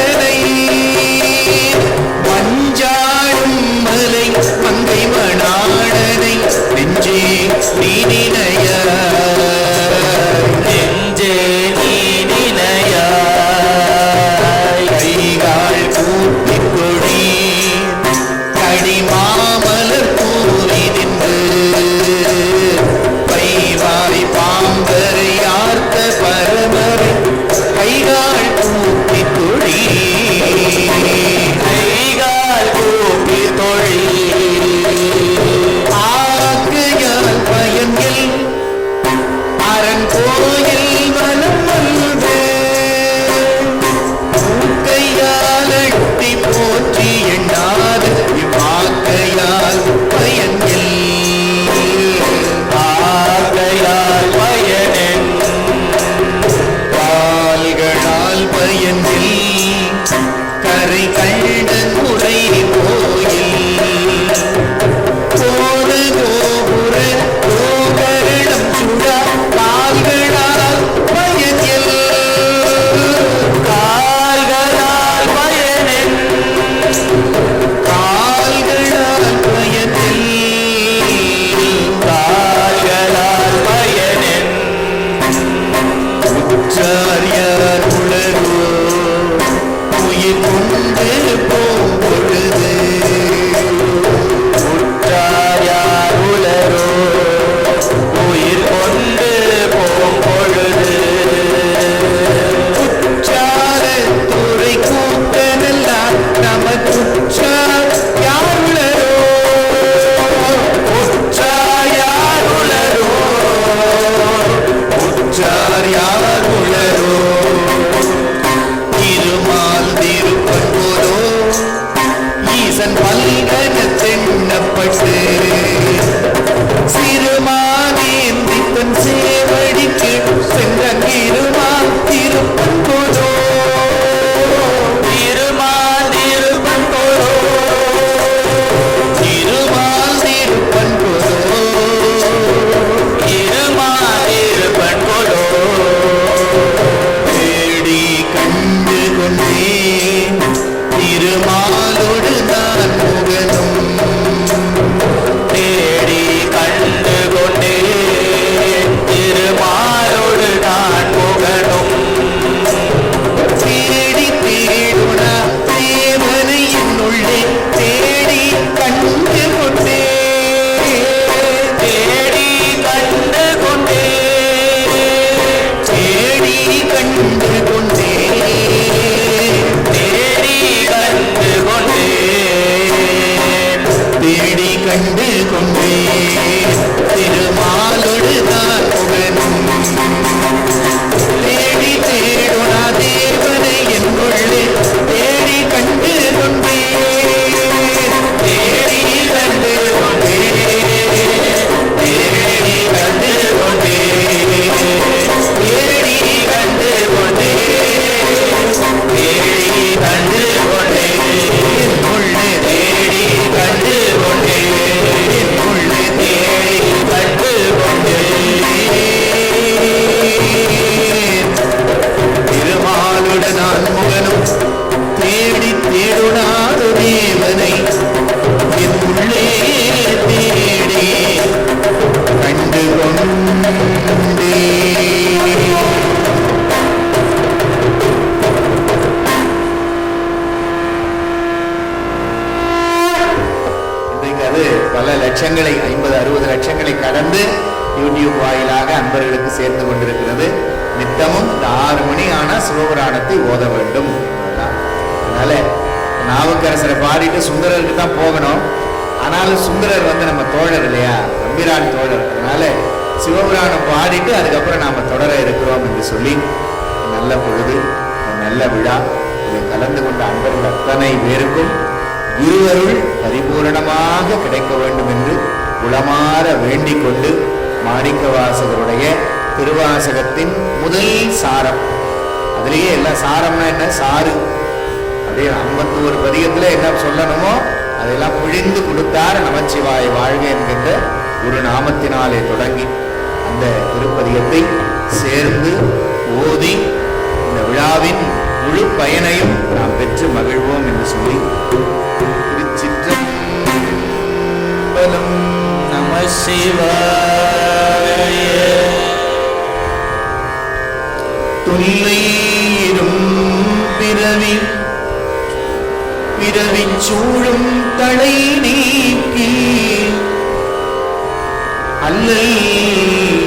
கரை கண்ட முறை கோயில் போது கோபுர கோகரணம் சுடா கால்களால் பயனில் கால்களால் பயனில் கால்களால் பயனில் கால்களால் பயனில் உச்சாரியார் உலகோ உயிர் கொண்டு போம் பொழுது உற்றார் யார் உளரோ உயிர் கொண்டு போம் பொழுது உச்சாரத்துறை கூட்டனெல்லாம் நமக்குச்சார் யாருளரோ உற்றார் யார் உளரோ உச்சார் யாருளரோ திருமால் திருப்பன்போதோ ஈசன் பல்கன தென்னப்பட்டு சிறுமானேந்தி தன் சேவடிக்கு சென்றங்கிருமால் திருப்பன்போதோ திருமால் திருப்பன்போதோ திருமால் திருப்பன்போதோ திருமால் திருப்பன்போதோ தேடி கண்டு கொண்டேன் திருமாலோடு நான் முகனும் தேடி கண்டு கொண்டே திருமாலோடு நான் முகனும் தேடி தேடுனா தேவனை என்னுள்ளே தேடி கண்டு கொண்டே தேடி கண்டு கொண்டே தேடி கண்டு கொண்டே தேடி கண்டு கொண்டே தேடி கண்டு கொண்டே திருமாலோடு நான் முகனும் தேடி தேடுனா தேவனை என்னுள்ளே தேடி கண்டு கொண்டே தேடி கண்டு கொண்டே தேடி கண்டு கொண்டே தேடி கண்டு கொண்டே தேடி கண்டு கொண்டே என்னுள்ளே தேடி கண்டு கொண்டே என்னுள்ளே தேடி கண்டு கொண்டே திருமாலுடன் நான் முகனும் தேடி தேடுனாத தேவனை என் உள்ளே தேடி கண்டு கொண்டே இன்றைக்கு அது பல லட்சங்களை 50-60 லட்சங்களை கடந்து யூடியூப் வாயிலாக அன்பர்களுக்கு சேர்ந்து கொண்டிருக்கிறது. நித்தமும் இந்த 6 மணி ஆனா சிவபுராணத்தை ஓத வேண்டும் என்பதுதான். அதனால நாவுக்கரசரை பாடிட்டு சுந்தரருக்கு தான் போகணும். ஆனாலும் சுந்தரர் நம்ம தோழர் இல்லையா, நம்பிரான் தோழர். அதனால சிவபுராணம் பாடிட்டு அதுக்கப்புறம் நாம தொடர இருக்கிறோம் என்று சொல்லி நல்ல பொழுது நல்ல விழா இதில் கலந்து கொண்ட அன்பர்கள் அத்தனை பேருக்கும் குருவருள் பரிபூரணமாக கிடைக்க வேண்டும் என்று உளமாற வேண்டிக் கொண்டு மாணிக்கவாசகருடைய திருவாசகத்தின் முதல் சாரம், அதுலேயே எல்லாம் சாரம்னா என்ன, சாறு அப்படியே 51 பதிகத்துல என்ன சொல்லணுமோ அதெல்லாம் புழிந்து கொடுத்தார். நமச்சிவாய வாழ்க என்கின்ற ஒரு நாமத்தினாலே தொடங்கி அந்த திருப்பதிகத்தை சேர்ந்து ஓதி இந்த விழாவின் முழு பயனையும் நாம் பெற்று மகிழ்வோம் என்று சொல்லி திருச்சிற்றம்பலம். நம சிவாய. தொல்லையிரும் பிறவி பிறவி சூழும் தடை நீக்கி அல்லல்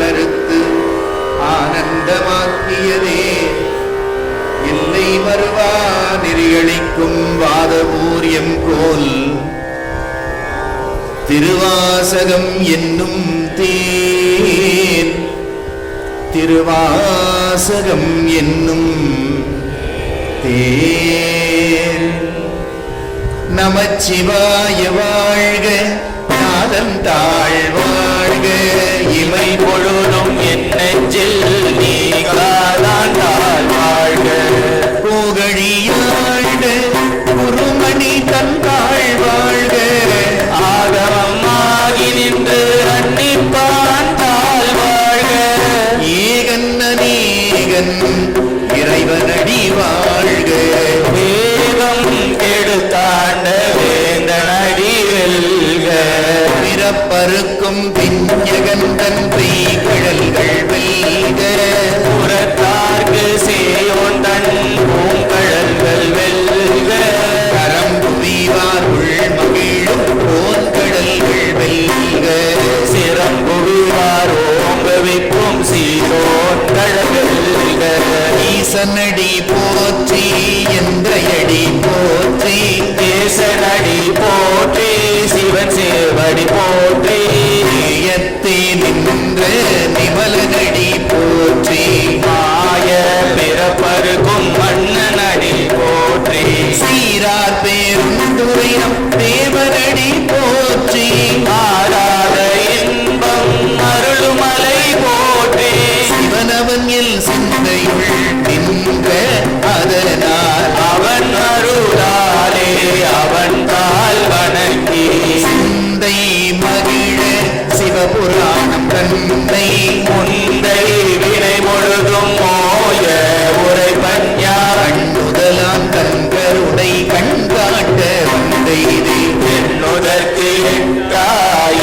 அறுத்து ஆனந்தமாக்கியதே எல்லை வருவா நெறியளிக்கும் வாதபூரியம் கோல் திருவாசகம் என்னும் தேன், திருவாசகம் என்னும் தேன். நமச்சிவாய வாழ்க, நாதம் தாழ் வாழ்க, இமை பொழுதும் என் நெஞ்சில் நீங்காதான் வாழ்க. போகழியாழ்க பிறப்பருக்கும் பிஞ்சகந்தன் பெய்கடல்கள் வெல்க புறத்தார்க்கு சேயோந்தன் பூங்கடல்கள் வெல்க கரம்புவிவார் உள்மகிழும் போன்கடல்கள் வெல்க சிறம்புவிவார் ஓங்குவிக்கும் சீரோன் கடல்கள் வெல்க ஈசனடி போற்றி எந்தையடி போற்றி தேசனடி போற்றி சிவன் சேவடி போற்றி ஏயத்தே நின்ற நிமலனடி போற்றி மாய பிறப்பருக்கும் மன்னனடி போற்றி சீரார் பேருந்துரையம் தேவனடி போற்றி ஆராத இன்பம் அருளுமலை போற்றி சிவனவன் எல் சிந்தையுள் நின்ற அதனால் அவன் அருளாலே அவன் தாள் வணங்கி சிந்தை மகிழ சிவபுராணம் தன்னை முந்தை வினை முழுதும் மோய உரை பஞ்ஞா கண்ணுதலாம் தன்கருடை கண்காட்ட வந்தைதே என்னுதற்கு எட்டா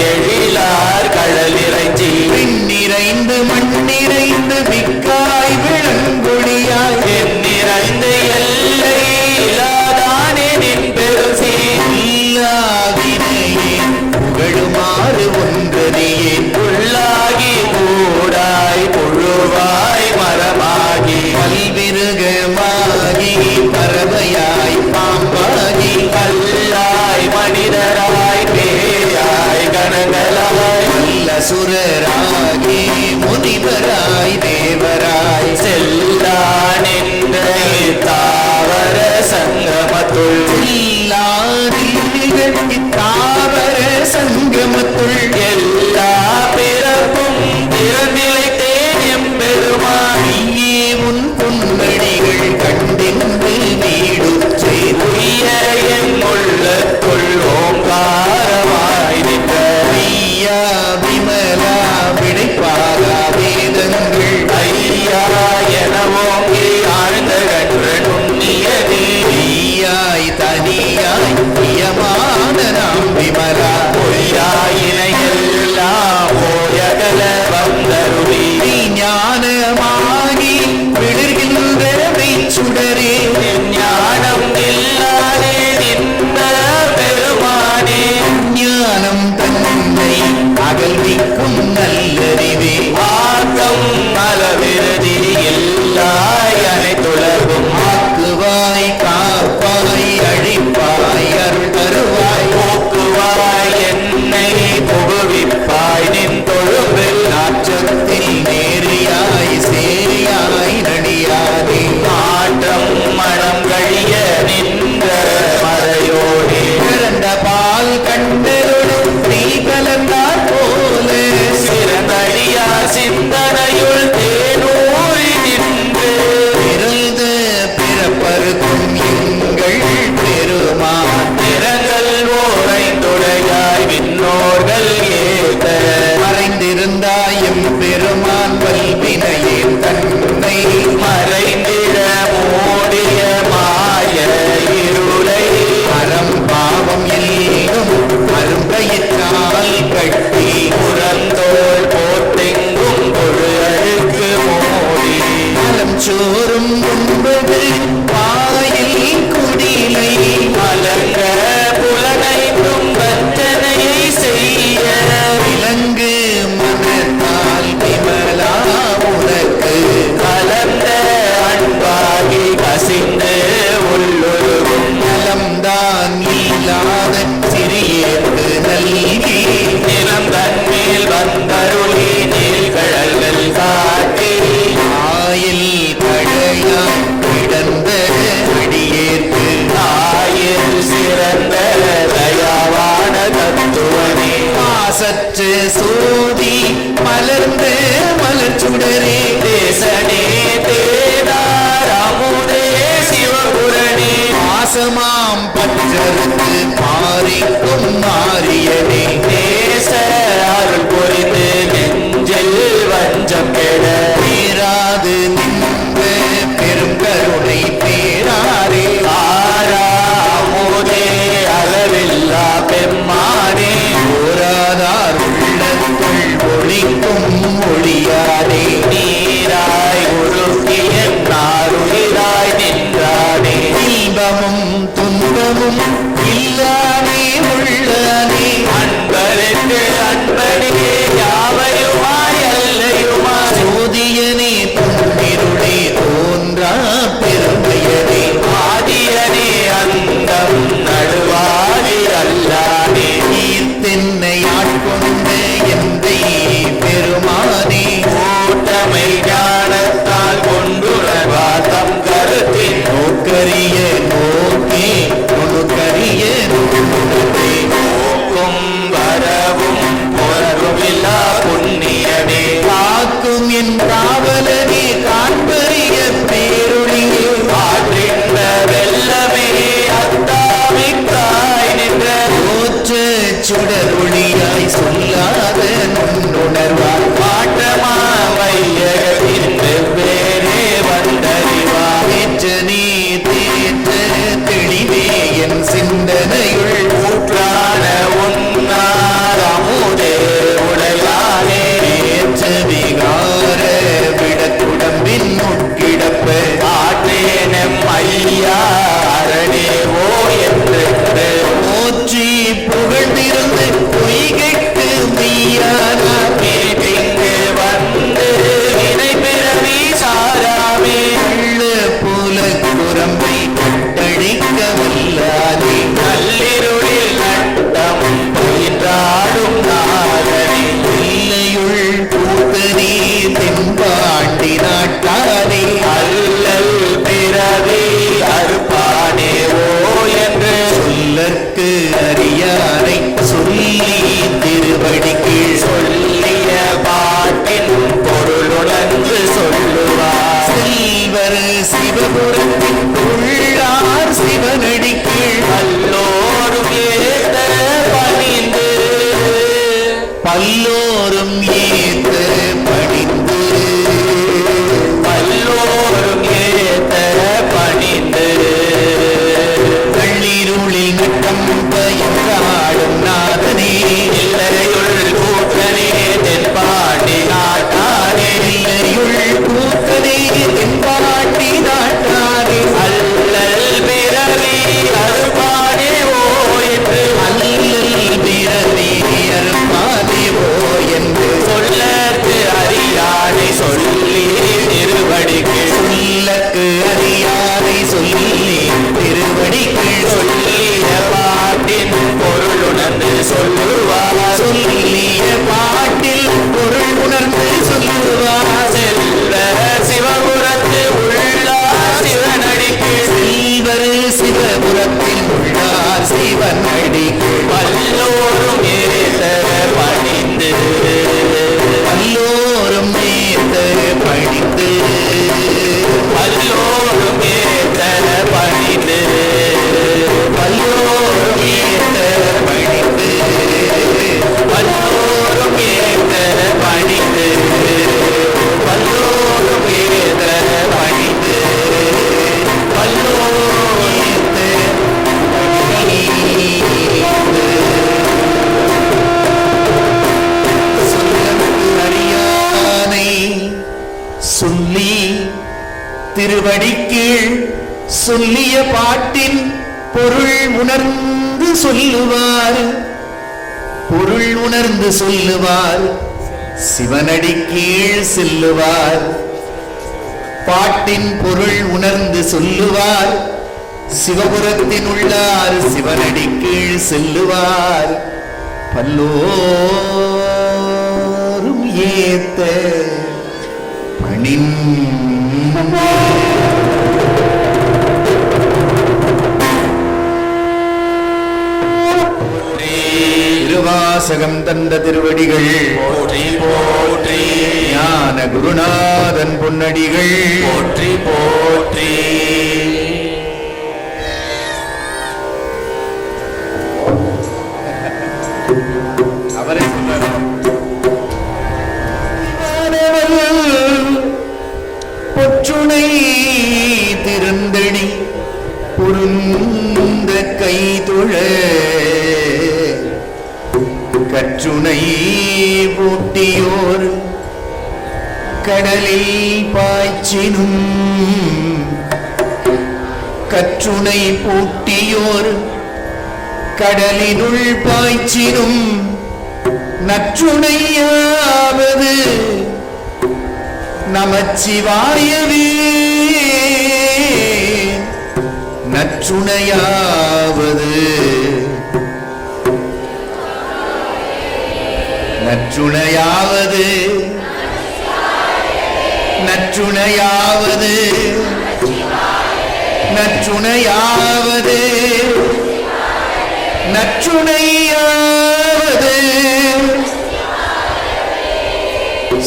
எழிலார் கடலிறைஞ்சி விண்ணிறைந்து மண்ணிறைந்து மிக்காய் விளங்கொழியாய் நிறைந்து எல்லை இல்லாதானே நின் பெருசி இல்லாவினையே புகழுமாறு ஒன்றறியே உள்ளாகி கூடாய் புழுவாய் மரமாகி பல்விருகமாகி பறவையாய் பாம்பாகி கல்லாய் மனிதராய் பேயாய் கணங்களாய் வல்லசுரராகி முனிவராய் தேவராய் செல்லா நின்ற தாவர சங்கமத்துள் தாவர சங்கமத்துள் எல்லா பிறப்பும் திறநிலைத்தேன் எம்பெருமான் நீயே உன் பொன்னடிகள் கண்டின்று நீடுச்சே உய்ய என் உள்ளத்துள் ஓங்காரமாய் நின்ற ஐயா விமலா விடைப்பாகா வேதங்கள் ஐயா என ஓங்கி ஆழ்ந்த கன்ற நுண்ணியதே ஐயாய் தனியாய் பியமான நாம் விமலா பொய்யாயினையெல்லாம் போயகல வந்தருளி ஞானமாகி விழுகின்ற மெய்ச்சுடரே ஞானம் இல்லாதே நின்ற பெருமானே ஞானம் தன்னை அகல்விக்கும் நல்லறிவே ஆக்கம் அளவிருதி இல்லாய் அனைத்துலகும் ஆக்குவாய் காப்பாய் அழிப்பாய் அருள் தருவாய் போக்குவாய் என்னை புகுவிப்பாய் நின் தொழும்பில் நாற்றத்தில் நேரியாய் சேரியாய் நடியாதே மாற்றம் மனம் கழிய நின்ற மறையோடே பிறந்த பால் கண்டருடு நீ கலந்தார் போல சிறந்தடியா சிந்தனையுள் தேனூறி நின்று பிறந்த பிறப்பருக்கும் எங்கள் பெருமான் நிறங்கள் ஓரைந்துடையாய் விண்ணோர்கள் ஏத்த மறைந்திருந்தாயும் பெருமான் வல்வினையே தன்னை மறைந்திட மூடிய மாய இருளை அறம் பாவம் எல்லும் அரும்பயிற்றால் கட்டி புறந்தோள் போத்தெங்கும் பொழு அழுக்கு மூடி நலம் சோறும் உண்பது வாயில் குடிலை மலங்க புலனைக்கும் வஞ்சனையை செய்ய விலங்கு மனத்தால் விமலா உனக்கு கலந்த அன்பாகி கசிந்து உள்ளுருகும் நலம்தான் இல்லாத சிறியேற்கு நல்கி நிலம் தன்மேல் வந்தருளி நீள்கழல்கள் காட்டி ஆயில் கடையாய் கிடந்த அடியேற்கு ஆயில் சிறந்த தயாவான தத்துவனே பாசற்ற சோதி மலர்ந்த மலர்ச்சுடரே தேசனே தேடார் அமுதே சிவபுரணே பாசமாம் பற்றருக்கு பாரிக்கும் மாறியனே தேச அருள் புரிந்து நெஞ்சில் வஞ்சம் கெட பேராது நின்ற பெரும் கருணை பேராரே ஆறாமுதே அளவில்லா பெம்மானே ஓராதார் துன்பமும் இல்லானே உள்ளானே அன்பருக்கு அன்பனே யாவையுமாய் அல்லையுமாய் சோதியனே பொன்னிருளே தோன்றா பெருமையனே ஆதியனே அந்தம் நடுவாதி அல்லானே ஈர்த்தென்னை ஆட்கொண்ட எந்தை பெருமானே கூட்டமை ஞானத்தால் கொண்டுணர்வாதம் கருத்தின் நோக்கரிய நோக்கே நுணுக்கரிய நுணுக்கே போக்கும் வரவும் பொருவில்லா புண்ணியமே காக்கும் என் காவலனே காண்பறிய பேரொழியே ஆற்றின்ற வெள்ளமே அத்தாமிக்காய் நின்ற தோற்ற சுடரொளியாய் சொல்லாத நுண்ணுணர்வார் மாற்றமா வையகத்தின் வெவ்வேறே வந்தறிவார் ஏற்றனே தேற்ற தெளிவே என் சிந்தனையுள் ஊற்றான உன்னார் அமுதே உடையானே ஏற்ற விகார விடக்குடம்பின் உட்கிடப்ப ஆற்றேனம் ஐயா அரணேவோ என்று போற்றி புகழ்ந்திருந்து பொய்கெட்டு மெய்யானார் இங்கு வந்து வினை பிறவி சாராமே உள்ள போல குரம்பை கட்டழிக்க வல்லாதே நள்ளிருளில் நட்டம் பயின்றாடும் நாதனே இல்லையுள் கூத்தனே தென்பாண்டி நாட்டானே அல்லல் பிறவி அறுப்பானே ஓ என்று சொல்லற்கு அறியாரை சொல்லி திருவடி கீழ் சொல்லிய பாட்டின் பொருளுணர்ந்து சொல்லுவார் செல்வர் சிவபுரத்தின் உள்ளார் சிவனடி கீழ் அல்லோரும் ஏத்த பணிந்து பல்லோரும் ஏத்த பணிந்து அல்லோரும் ஏத்த பணிந்து கண்ணீருளில் நட்டம் பயங்காடும் நாதனே இல்லையுள் கூட்டனே தென்பாண்டி நாட்டானே இல்லையுள் கூத்தனே தென்பாண்டி நாட்டானே அல்லல் பிறவி அறுப்பானே ஓ என்று அல்லல் பிறவி அறுப்பாதேவோ என்று சொல்லற்கு அறியானை சொல்லி திருவடிக்கு சொல்லக்கு அறியாரை சொல்லி திருவடி கீழ் சொல்லிய பாட்டின் பொருளுணர்ந்து சொல்லுவார் சொல்லிய பாட்டில் பொருள் உணர்ந்து சொல்லுவார் செல்வ சிவபுரத்து உள்ளார் சிவனடிக்கு செல்வர் சிவபுரத்தில் உள்ளார் சிவன் அடிக்கு வல்லோரும் ஏத்த பணிந்து எல்லோரும் ஏத்த பணிந்து வல்லோரும் ஏத்த பணிந்து எல்லோரும் ஏத்த பணிந்து வல்லோரும் ஏத்த பணிந்து எல்லோரும் ஏத்த பணிந்து வல்லோரும் ஏத்த சொல்லற்கு அறியானை சொல்லி திருவடி கீழ் சொல்லிய பாட்டின் பொருள் உணர்ந்து சொல்லுவார் பொருள் உணர்ந்து சொல்லுவார் சிவனடி கீழ் செல்லுவார் பாட்டின் பொருள் உணர்ந்து சொல்லுவார் சிவபுரத்தின் உள்ளார் சிவனடி கீழ் செல்லுவார் பல்லோரும் ஏத்த பணின் திருவாசகம் தந்த திருவடிகள் போற்றி போற்றி ஞான குருநாதன் பொன்னடிகள் போற்றி போற்றி அவரை சொல்றார் பொற்றுணை திருந்தணி பொருந்த கைதொழ கற்றுணை பூட்டியோர் கடலில் பாய்ச்சினும் கற்றுணை பூட்டியோர் கடலினுள் பாய்ச்சினும் நற்றுணையாவது நமச்சிவாயவே. நற்றுணையாவது நற்றுணையாவது நற்றுணையாவது நற்றுணையாவது நற்றுணையாவது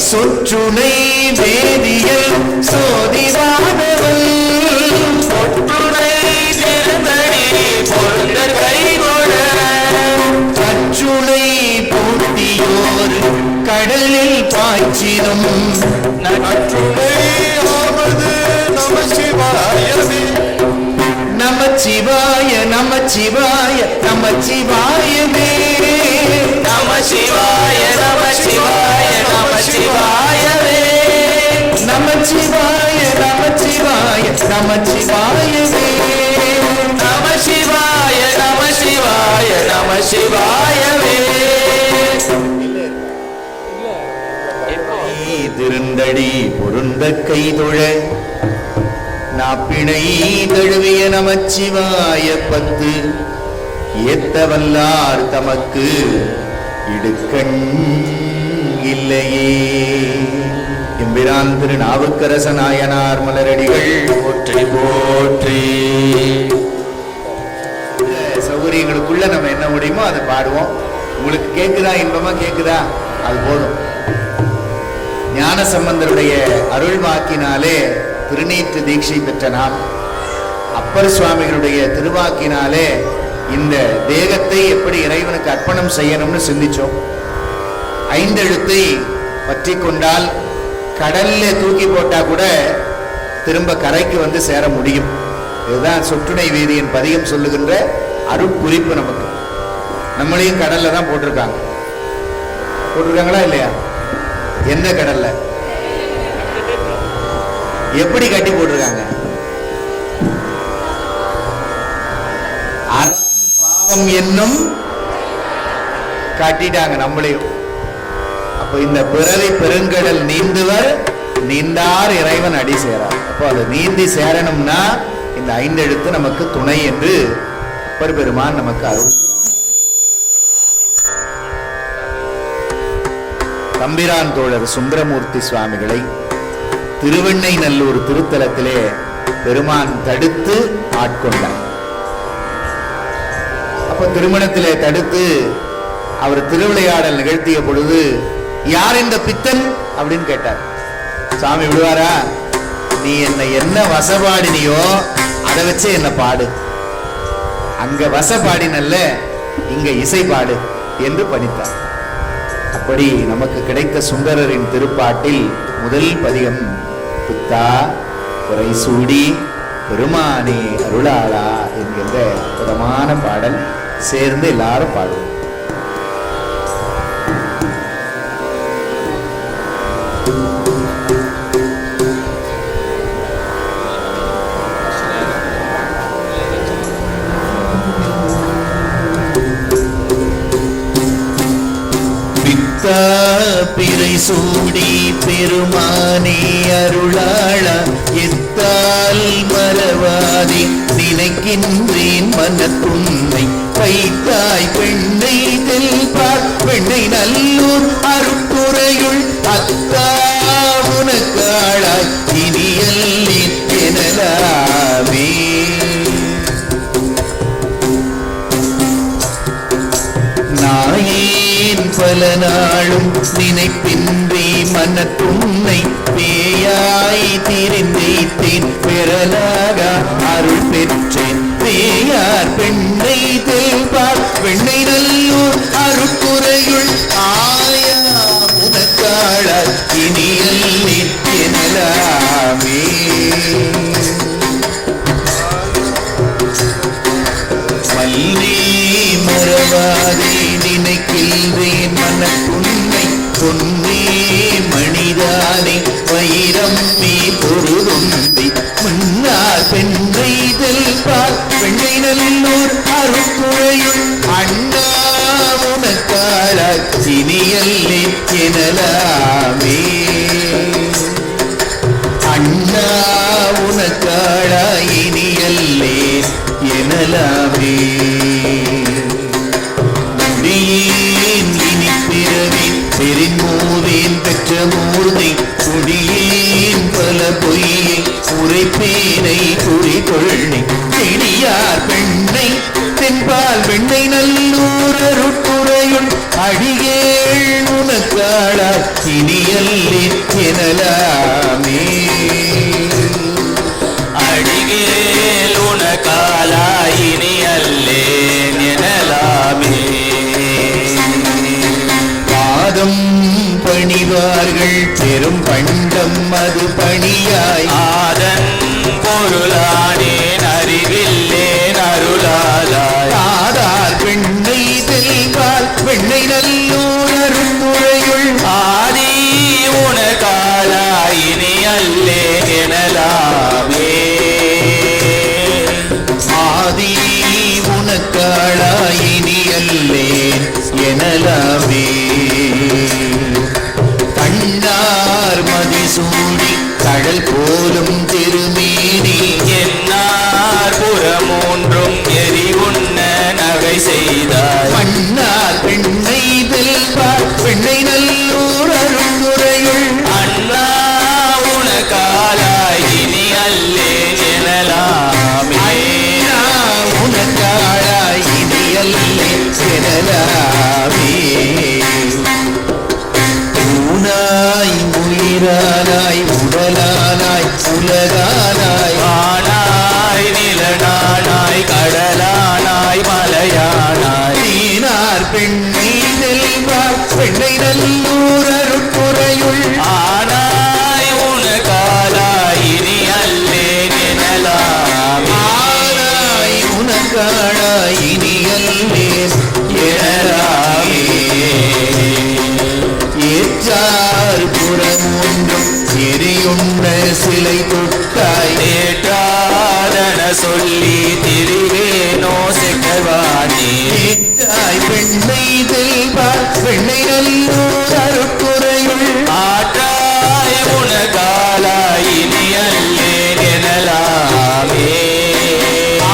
சொற்றுணை வேதியல் சோதிவானவள் பொற்றுணை திருந்தடி பொருந்த கைகொட கற்றுணை பூட்டியோர் கடலில் பாய்ச்சினும் நற்றுணையாவது நமசிவாயவே. நமச்சிவாய நமச்சிவாய நமச்சிவாயவே. நமசிவாய நமசிவாய நமசிவாயவே. நமச்சிவாய நமச்சிவாய நமசிவாயவே. நமசிவாய நமசிவாய நமசிவாயவே. திருந்தடி பொருந்த கைதொழ நாப்பிணை தழுவிய நமச்சிவாய பத்து ஏத்தவல்லார் தமக்கு இடுக்கண் இல்லையே. எம்பிரான் திரு நாவுக்கரச நாயனார் மலரடிகள் போற்றி போற்றி. சௌகரியங்களுக்குள்ள நம்ம என்ன முடியுமோ அதை பாடுவோம். உங்களுக்கு கேக்குதா, இன்பமா கேக்குதா, அது போதும். ஞான சம்பந்தருடைய அருள் வாக்கினாலே திருநீற்று தீட்சை பெற்ற நாம், அப்பர் சுவாமிகளுடைய திருவாக்கினாலே இந்த தேகத்தை எப்படி இறைவனுக்கு அர்ப்பணம் செய்யணும்னு சிந்திச்சோம். ஐந்தெழுத்தை பற்றி கொண்டால் கடல்ல தூக்கி போட்டா கூட திரும்ப கரைக்கு வந்து சேர முடியும். இதுதான் சொற்றுணை வேதியின் பதிகம் சொல்லுகின்ற அருட்குறிப்பு. நமக்கு நம்மளையும் கடல்ல தான் போட்டிருக்காங்களா இல்லையா? எந்த கடல்ல, எப்படி கட்டி போட்டிருக்காங்க? பாவம் என்னும் காட்டிட்டாங்க நம்மளையும். அப்போ இந்த பிறவி பெருங்கடல் நீந்துவர் நீந்தார் இறைவன் அடி சேரார். அப்போ அதை நீந்தி சேரணும்னா இந்த ஐந்தெழுத்து நமக்கு துணை என்று அப்பர் பெருமான் நமக்கு அருள். தம்பிரான் தோழர் சுந்தரமூர்த்தி சுவாமிகளை திருவெண்ணை நல்லூர் திருத்தலத்திலே பெருமான் தடுத்து ஆட்கொண்டார். அப்ப திருமணத்திலே தடுத்து அவர் திருவிளையாடல் நிகழ்த்திய பொழுது யார் இந்த பித்தன் அப்படின்னு கேட்டார். சாமி விடுவாரா? நீ என்ன வசப்பாடினியோ அதை வச்சு என்ன பாடு, அங்க வசப்பாடினல்ல இங்க இசை பாடு என்று பணித்தார். அப்படி நமக்கு கிடைத்த சுந்தரரின் திருப்பாட்டில் முதல் பதிகம் பித்தா குறை சூடி பெருமானே அருளாளா என்கின்ற அற்புதமான பாடல். சேர்ந்து எல்லாரும் பாடுவோம். பிறை சூடி பெருமானே அருளாளா எத்தால் மறவாதே நினைக்கின்றேன் மனத்துன்னை வைத்தாய் பெண்ணை தெல்பார் பெண்ணை நல்லூர் அருட்குறையுள் அத்தா உனக்காளாய் இனியல்லேன் எனலாமே. நாயேன் பல நாளும் நினைப்பின்றி மனத்துன்னை பேயாய் திரிந்தேன் பெறலாக அருள் பெற்றேன். பேயார் பெண்ணை தெல்பார் பெண்ணை நல்லூர் அருட்குறையுள் ஆயா உனக்காளாய் இனியல்லேன் எனலாமே. மல்லே மறவாதே நினைக்கின்றேன் மனத்துன்னை பொன்னே மணிதானே வைரம் நீ பொருளுந்தி முன்னார் பெண்ணை தெல் நல்லூர் அருட்குழையுள் அண்ணா உனக்காளாய் இனியல்லே எனலாமே. அண்ணா உனக்காளாய் இனியல்லே எனலாமே. முடியேன் இனி பிறவி பெருமூவேன் பெற்ற மூர்மை குடியேன் பல பொய்யை உரைப்பேனை குறிக்கொள்ளை செடியார் பெண்ணை தென்பால் வெண்ணை நல்லூர் அருட்குறையுள் அடியேள் உனக்காளா இனியல்லே எனலாமே. அடிகேல் உனக்காளா இனியல்லே எனலாமே. பாதம் பணிவார்கள் பெரும் பண்டம் அது பணியாய் ஆதன் பொருளானேன் அறிவில்லேன் அருளாதாய். ஆதார் பெண்ணை தெல்வால் வெண்ணை நல்லூர் அருட்குழையுள் ஆதி உனக்காளா இனியல்லே எனலாமே. ஆதி உனக்காளா இனியல்லே எனலாமே. கண்ணார் மதிசூடி கடல் போலும் திருமேனி என்னார் புறமூன்றும் எரி உண்ண நகை செய்தாய். மன்னார் பெண்ணை வெல்வார் பெண்ணை நல்லூர் அருட்குறையுள் அண்ணா உனக்காளா இனியல்லே எனலாமே. அண்ணா உனக்காளா இனியல்லே எனலாமே. ஊனாய் உயிரானாய் உடலானாய் உலகானாய் ஆனாய் நிலனானாய் கடலானாய் மலையானாய். நீனார் பெண்ணை நெல்வார் பெண்ணை நல்லூர் அருட்குறையுள் ஆனாய் உனக்காளா இனியல்லே எனலாமே. ஆனாய் உனக்காளா இனியல்லே எனலாமே. ஏற்றார் புறமொன்றும் எரியுண்ண சிலை தொட்டாய் தேற்றாதன சொல்லி திரிவேனோ செக்கவாணி. ஏற்றாய் பெண்ணை தெல்வார் பெண்ணை நல்லூர் அருட்குறையுள் ஆற்றாய் உனக்காளா இனியல்லே எனலாமே.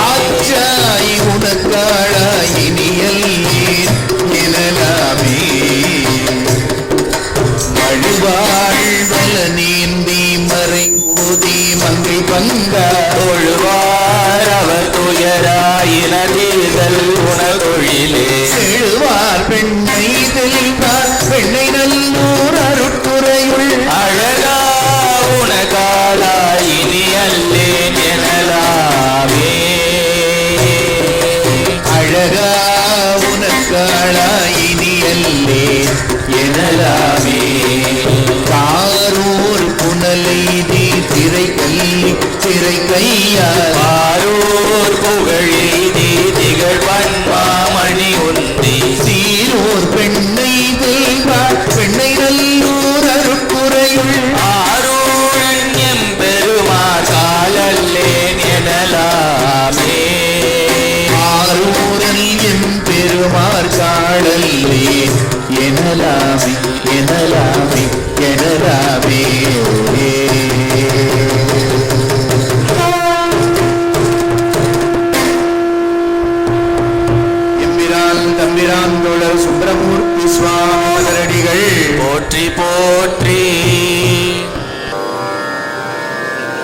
ஆச்சாய் உனக்காளா இனியல்லே எனலாமே. வழுவாழ்வல நீந்தி மறை ஊதி மங்கை பங்கா தொழுவார் அவர் துயராயின தீர்தல் உணதொழிலே. செழுவார் பெண்ணை தெல்வார் பெண்ணை நல்லூர் அருட்குறையுள் அழகா உனக்காளா இனியல்லே எனலாமே. அழகா உனக்காளா இனியல்லே எனலாமே. காரூர் புனலைதி திரை கல்லி திரை கையார் பாரூர் புகழெய்தி திகழ் பன்மாமணி உந்தி. சீரூர் பெண்ணை தெல்வார் பெண்ணை நல்லூர் அருட்குறையுள் ஆரூரன் எம்பெருமார் காலல்லேன் எனலாமே. ஆரூரல் எம் பெருமார் காடல்லே எனலாமே எனலாமே எனலாமே. எம்பிரான் தம்பிரான் தோழர் சுப்பிரமூர்த்தி சுவாமிகள் போற்றி போற்றி.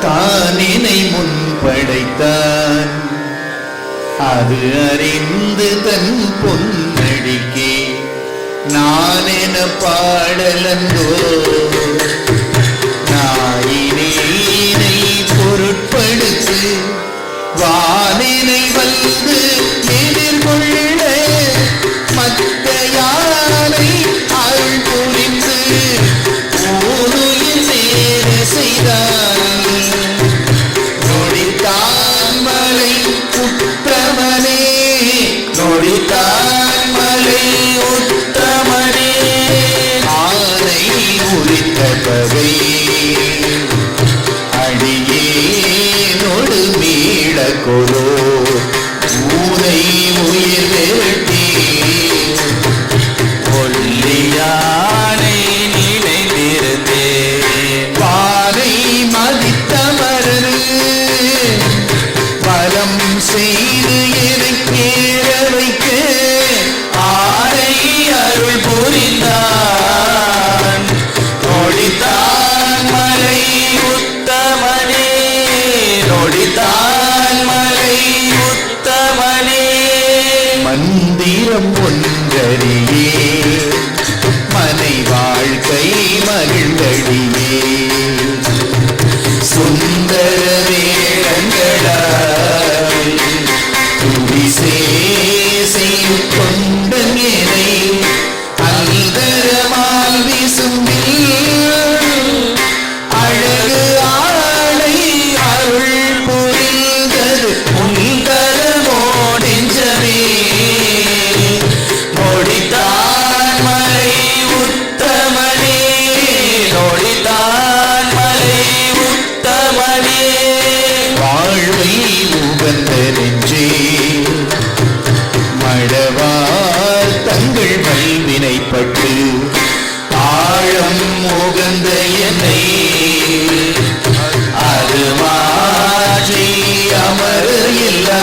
தானினை முன் படைத்தான் அது அறிந்து தன் பொன்னடிக்கே நான் என பாடலந்தோ. நாயினேனை பொருட்படுத்து வானினை வந்து எதிர்கொள்ள மத்த யானை அருள் புரிந்து ஊனுயிர் நேர செய்தான். நொடித்தான் மலை உத்தமனே நொடித்தான் மலை உத்தமனே. ஆனை உரித்த பகை அடியே நொடு மீள கொலோ உயிர் விரட்டி ஒல்லியானை நினைந்திருந்தேன் பாதை மதித்தமரரு பலம் செய்து எனக்கேற வைக்க ஆரை அருள் புரிந்தான் நொடித்தான் மலை உத்தமனே நொடித்தான் மலை உத்தமனே மந்திரம் ஒன்றறியே மனை வாழ்க்கை மகிழ்ந்தடியே சுந்தர வேடங்களாய் துதிசேசையும் கொண்டனை அல்தரமால் விசும்பில் அழகு ஆடை அருள் புரிந்தது உங்கரமோடெஞ்சமே நொடித்தான் மலை உத்தமனே நொடித்தான் மலை உத்தமனே வாழ்வை உகந்த நெஞ்சே மழவார் தங்கள் வல்வினைப்பட்டு ஆழம் உகந்த என்னை அது மாற்றி அமர இல்லா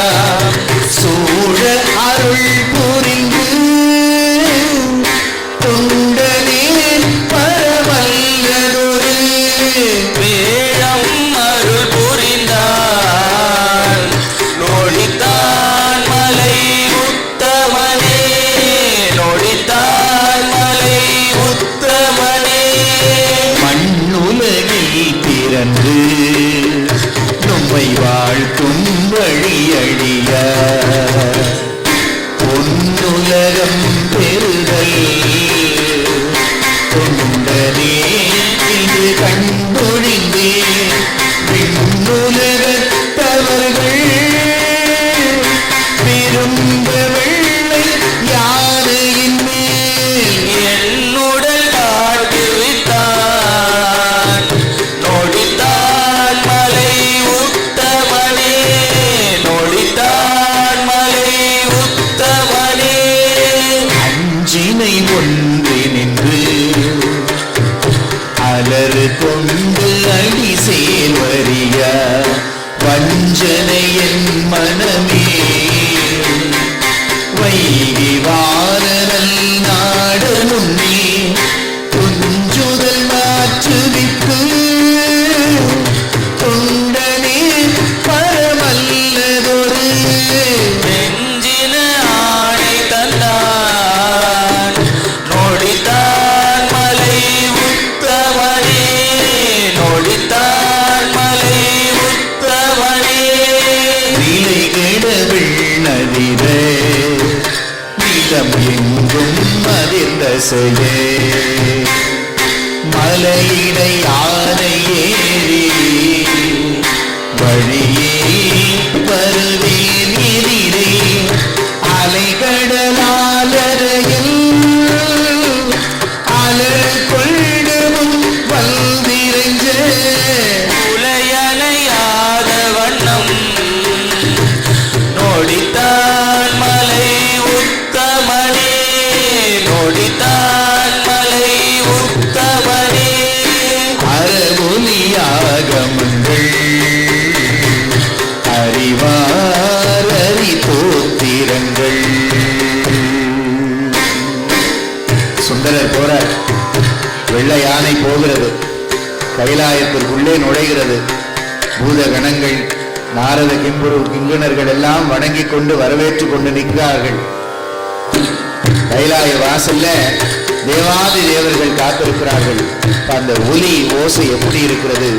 சூழ அருள் புரிந்து தொண்டனே பரவல்லதொரு வேழம் அருள் புரிந்தான் நொடித்தான் மலை உத்தமனே நொடித்தான் மலை உத்தமனே மண்ணுலகில் பிறந்து நம்மை வாழ்த்தும் வழியழிய பொன்னுலகம் பெறுதல் தொண்டனே இது கண்டொழிந்தே விண்ணுலகத்தவர்கள் விரும்ப வெள்ளை யானையின் மேல் என்னுடல் வாழ்த்துவித்தான் நொடித்தான் மலை உத்தமனே நொடித்தான் மலை உத்தமனே அஞ்சினை ஒன்று நின்று அலறு கொண்டு அடி சேர்வறிய வஞ்சனை என் மனமே வைகி வாரனல் நாடு முன்னே துஞ்சுதல் மாற்றுவித்து தொண்டனே பரமல்லதொரு நெஞ்சின ஆணை தந்தான் நொடித்தான் மலை உத்தமனே நொடித்தான் மலை உத்தமனே நிலை கெடவில் நதிர நிலம் எங்கும் அதிர்ந்தசையே மலையிடை யானை ஏறி வழியே வருவேன் எதிரே அலைகடலாலரையில் அலர் கொள்ளும் வல்விரைஞ்ச உலையணையாத வண்ணம் நொடித்தான் மலை உத்தமனே நொடித்தான் மலை உத்தமனே அறமொழியாகமங்கள் அறிவாரறி தோத்திரங்கள் சுந்தரர் போறார். வெள்ளை யானை போகிறது, கைலாயத்திற்குள்ளே நுழைகிறது. பூத கணங்கள் நாரத கிம்புரு கிங்குணர்கள் எல்லாம் வணங்கிக் கொண்டு வரவேற்றுக் கொண்டு நிற்கிறார்கள். கைலாய வாசல்ல தேவாதி தேவர்கள் காத்திருக்கிறார்கள். அந்த ஒலி ஓசை எப்படி இருக்கிறது?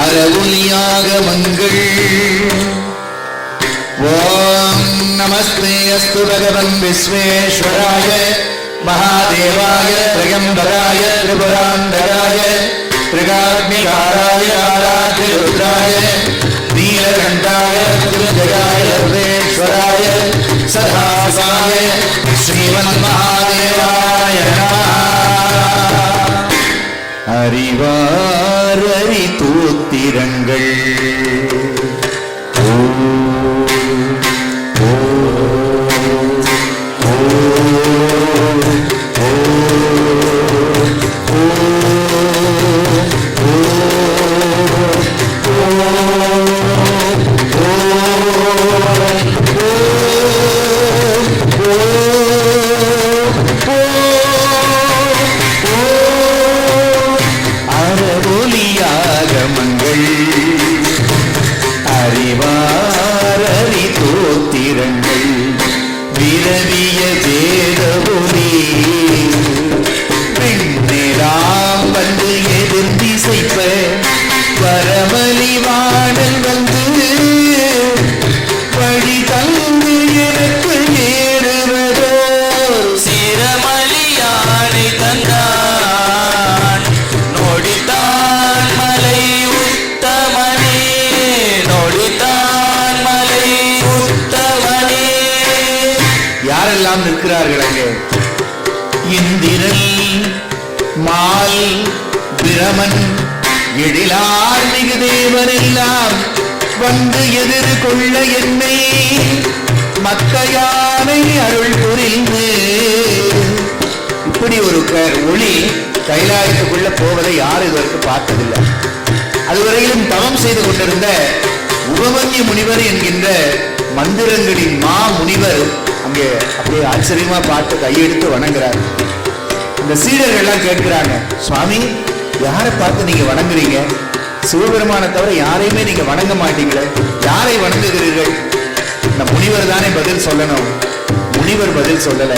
அறவுலியாக மங்கள் ஓம் நமஸ்தே அஸ்து பகவன் விஸ்வேஸ்வராய மகாதேவாய திரியம்பராய திரிபுராந்தராய திரிகாக்னிகாராய ஆராத்ய ருத்ராய நீலகண்டாய திருஜகாய சர்வேஸ்வராய சதாசாய ஸ்ரீமன் மகாதேவாய அறிவாரறி தூத்திரங்கள் ஓம் விரவிய வேதபுரி பெண்ணெல்லாம் வந்து எதிர் திசைப்ப வரமலி வாடல் வந்து வழி தந்து எனக்கு ஏறுவதோ சிரமலியானை தந்தான் நொடித்தான் மலை உத்தமனே நொடித்தான் மலை உத்தமனே. யாரெல்லாம் நிற்கிறார்கள் அங்கே? இந்திரன் மால் பிரமன் எழிலார் மிகு தேவரெல்லாம் வந்து எதிர்கொள்ள என்னை மத்த யானை அருள் புரிந்து. இப்படி ஒரு ஒளி கைலாயத்துக்குள்ள போவதை யார் இதற்கு பார்த்ததில்லை. அதுவரையிலும் தவம் செய்து கொண்டிருந்த உபமன்ய முனிவர் என்கின்ற மந்திரங்களின் மா முனிவர் அங்கே அப்படியே ஆச்சரியமா பார்த்து கையெடுத்து வணங்குறார். அந்த சீடர்கள் எல்லாம் கேட்கிறாங்க, சுவாமி யாரை பார்த்து நீங்க வணங்குறீங்க? சிவபெருமானை தவிர யாரையுமே நீங்க வணங்க மாட்டீங்களே, யாரை வணங்குகிறீர்கள்? இந்த முனிவர் தானே பதில் சொல்லணும். முனிவர் பதில் சொல்லல,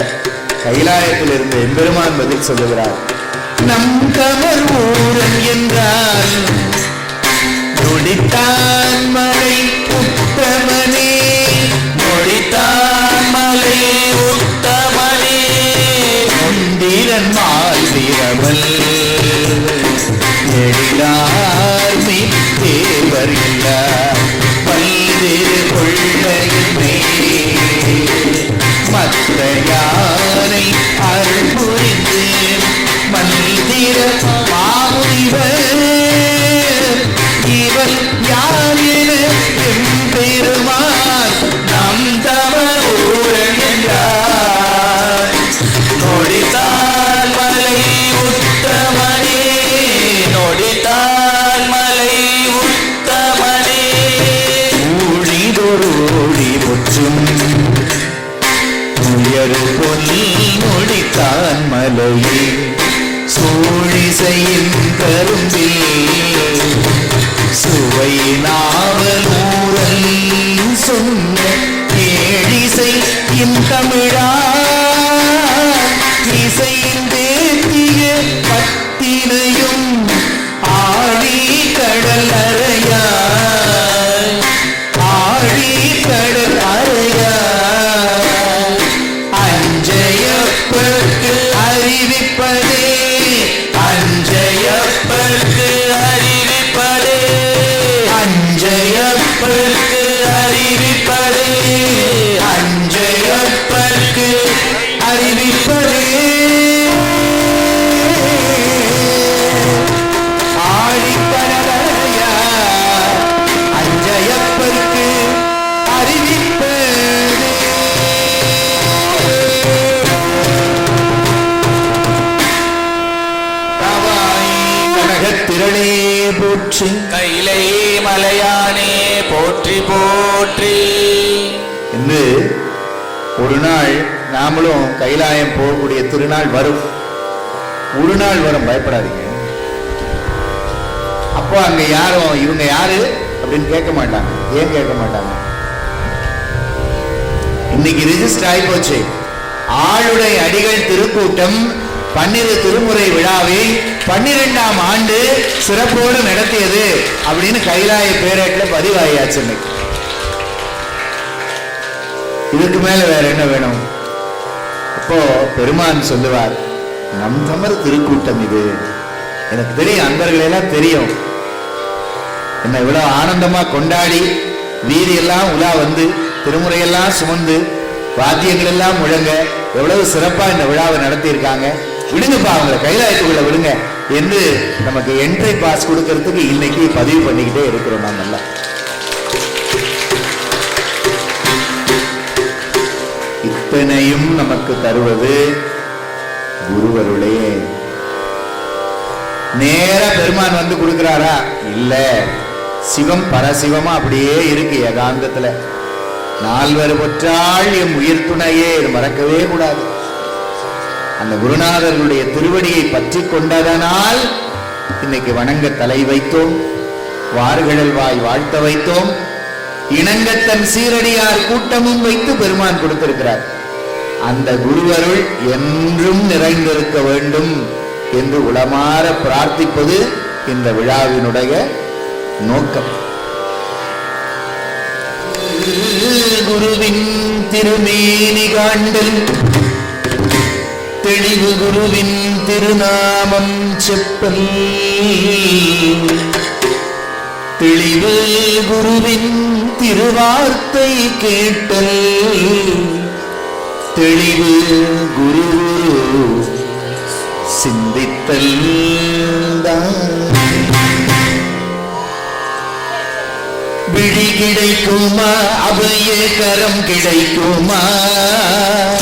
கைலாயத்தில் இருந்த எம்பெருமான் பதில் சொல்லுகிறார். நம் கமர் ஊரன் என்றால் நொடித்தான் மலை உத்தமனே நொடித்தான் மலை உத்தமனே முந்திரன் மால் வீரவல் எழிலார் தேவர் எல்லார் பல்வேறு கொள்ளையுமே மத்த யானை அருள் புரிந்து மந்திர மாமுனிவர் இவன் யார் என எம்பெருமான் நம் தமர் ஊரன் என்றார். நொடித்தான் மலை உத்தமனே நொடித்தான் மலை உத்தமனே. ஊழிதொரு ஓடி முற்றும் உயரு பொன்னி நொடித்தான் மலையே சூழிசையின் கரும்பில் சுவை நாவலூரல் சொன்ன கேழிசை இன் தமிழா இசையின் தேத்திய பத்தினையும் ஆழி கடல் அறையாய் ஆழி கடல் அறையாய் அஞ்சையப்பற்கு அறிவிப்பதே அஞ்சையப்பற்கு அறிவிப்பதே அஞ்சையப்பற்கு அறிவிப்பதே அஞ்சையப்பற்கு அறிவிப்பதே ஆழிக்கடலையா அஞ்சையப்பருக்கு அறிவிப்பதே. திரளே போற்றி கைலை மலையானே போற்றி போற்றி என்று ஒரு நாள் நாமளும் கைலாயம் போகக்கூடிய திருநாள் வரும். ஒரு நாள் வரும், பயப்படாதீங்க. அப்போ அங்க யாரும் இவங்க யாரு அப்படின்னு கேட்க மாட்டாங்க. ஏன் கேட்க மாட்டாங்க? இன்னைக்கு ரிஜிஸ்டர் ஆகி போச்சு. ஆளுடைய அடிகள் திருக்கூட்டம் 12 திருமுறை விழாவை 12ஆம் ஆண்டு சிறப்போடு நடத்தியது அப்படின்னு கைலாய பேரேட்டில் பதிவாயாச்சு. இதுக்கு மேல வேற என்ன வேணும்? அப்போ பெருமான் சொல்லுவார், நம் தமர் திருக்கூட்டம் இது. எனக்கு தெரியும், அன்பர்களெல்லாம் தெரியும். என்ன இவ்வளவு ஆனந்தமா கொண்டாடி வீதியெல்லாம் உலா வந்து திருமுறையெல்லாம் சுமந்து வாத்தியங்கள் எல்லாம் முழங்க எவ்வளவு சிறப்பா இந்த விழாவை நடத்தி இருக்காங்க. விடுங்கப்பா, அவங்களை கைலாயத்துக்குள்ள விடுங்க என்று நமக்கு என்ட்ரி பாஸ் கொடுக்கறதுக்கு இன்னைக்கு பதிவு பண்ணிக்கிட்டே இருக்கிறோம். நாம் நல்லா இத்தனையும் நமக்கு தருவது குருவருளே. நேர பெருமான் வந்து கொடுக்கிறாரா? இல்ல, சிவம் பரசிவமா அப்படியே இருக்கு ஏகாந்தத்துல. 4 பொற்றாள் எம் உயிர் துணையே, இது மறக்கவே கூடாது. அந்த குருநாதர்களுடைய திருவடியை பற்றி கொண்டதனால் இன்னைக்கு வணங்க தலை வைத்தோம், வார்கடல் வாய் வாழ்த்த வைத்தோம். இணங்கத்தன் சீரடியார் கூட்டமும் வைத்து பெருமான் கொடுத்திருக்கிறார். அந்த குருவருள் என்றும் நிறைந்திருக்க வேண்டும் என்று உளமாற பிரார்த்திப்பது இந்த விழாவினுடைய நோக்கம். குருவின் திருமேனி காண்டல், தெளிவு குருவின் திருநாமம் செப்பல், தெளிவு குருவின் திருவார்த்தை கேட்டல், தெளிவு குரு சிந்தித்தல். விழி கிடைக்குமா அவைய கரம் கிடைக்குமா,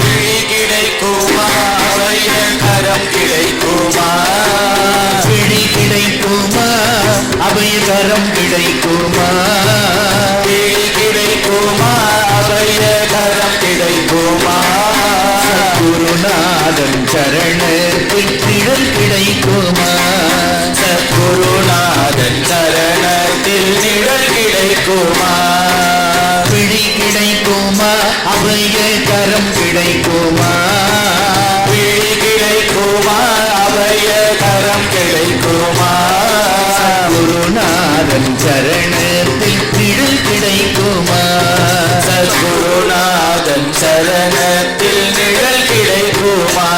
விழி கிடைக்குமா அவைய கரம் கிடைக்குமா, விழி கிடைக்குமா அவைய கரம் கிடைக்குமா, விழி கிடைக்குமா அவைய கரம் கிடைக்குமா, குருநாதன் சரணத்தில் நிழல் கிடைக்குமா, சத்குருநாதன் சரணத்தில் நிழல் கிடைக்குமா, விழி கிடைக்குமா அவைய கரம் கிடைக்குமா, விழி கிடைக்குமா அவைய கரம் கிடைக்குமா, குருநாதன் சரணத்தில் நிழல் கிடைக்குமா, சத்குருநாதன் சரணத்தில் நிழல் கிடைக்குமா,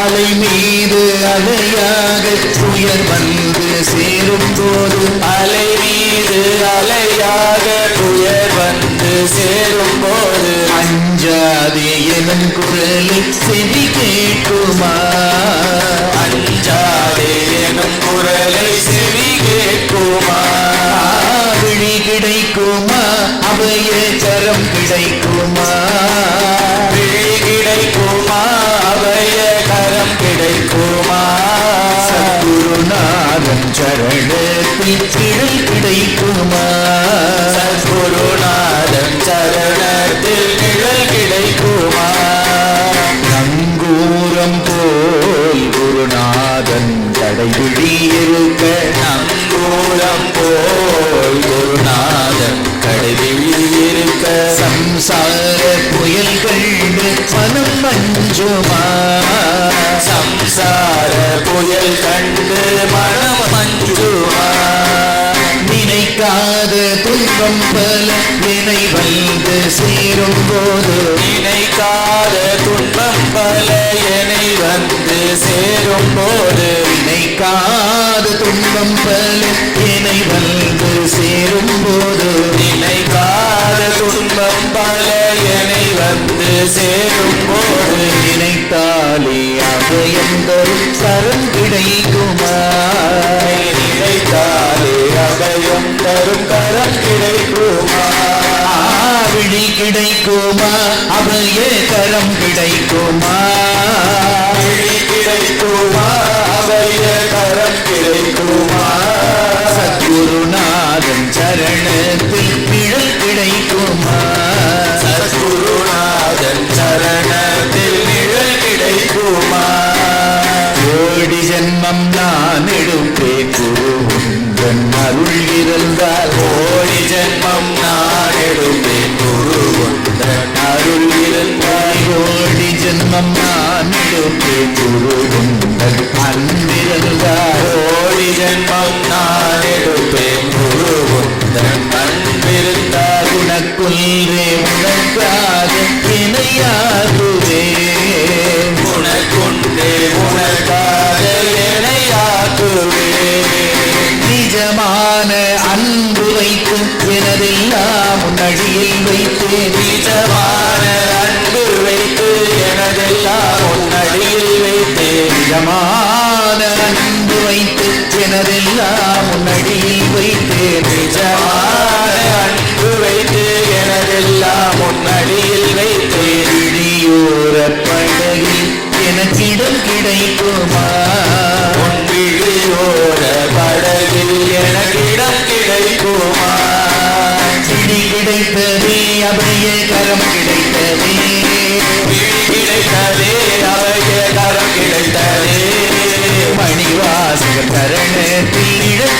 அலை மீது அலையாக துயர் வந்து சேரும் போது, அலை மீது அலையாக துயர் வந்து சேரும் போது, அஞ்சாதே எனும் குரலில் செவி கேட்குமா, அஞ்சாதே எனும் குரலை செவி கேட்குமா, விழி கிடைக்குமா அவைய கரம் கிடைக்குமா, விழி கிடைக்குமா அவைய கரம் கிடைக்குமா, சத்குருநாதன் சரணத்தில் நிழல் கிடைக்குமா, சத்குருநாதன் சரணத்தில் நிழல் கிடைக்குமா, நங்கூரம் போல் குருநாதன் கடைவிழி இருக்க, நங்கூரம் போல் குருநாதன் கடைவிழி இருக்க, சம்சார புயல் கண்டு மனம் மஞ்சுமா, சம்சார புயல் கண்டு மனம் மஞ்சுமா, நினைக்காத துன்பம் பல நினை வந்து சேரும் போது, நினைக்காத துன்பம் பல என்னை வந்து சேரும் போது, நினைக்காத துன்பம் பல என்னை வந்து சேரும் போது, நினைக்காத துன்பம் பல என்னை வந்து சேரும் போது, நினைத்தாலே அபயம் தரும் கரம் கிடைக்குமா, நினைத்தாலே அபயம் தரும் கரம் கிடைக்குமா, விழி கிடைக்குமா அபய கரம் கிடைக்குமா, விழி கிடைக்குமா அபய கரம் கிடைக்குமா, சத்குருநாதன் சரணத்தில் நிழல் கிடைக்குமா, சத்குருநாதன் சரணத்தில் நிழல் கிடைக்குமா, கோடி ஜென்மம் நான் எடுப்பேன் குரு உந்தன் அருள் இருந்தால், கோடி ஜென்மம் நான் எடுப்பேன் குரு உந்தன் அருள் இருந்தால், கோடி ஜென்மம் நான் எடுப்பேன் குரு உந்தன் அன்பிருந்தால், கோடி ஜென்மம் நான் எடுப்பேன் குரு உந்தன் அன்பிருந்தால், உனக்குள்ளே உனக்காக இணையாகுவே, உனக்குண்டே உனக்காக இணையாக்குவே, நிஜமான அன்பு வைத்து எனதெல்லாம் உன்னடியில் வைத்தேன், நிஜமான அன்பு வைத்து எனதெல்லாம் உன்னடியில் வைத்தேன், நிஜமான அன்பு வைத்து எனதெல்லாம் உன்னடியில் வைத்தேன், நிஜமான அன்பு வைத்து எனதெல்லாம் உன்னடியில் வைத்தேன், விழியோர படகில் எனக்கிடம் கிடைக்குமா, உன் விழியோர படகில் எனக்கிடம் கிடைக்குமா, விழி கிடைத்ததே அபய கரம் கிடைத்ததே, விழி கிடைத்ததே அவைய கரம் கிடைத்ததே, மணிவாசகர் சரணத்தில் நிழல்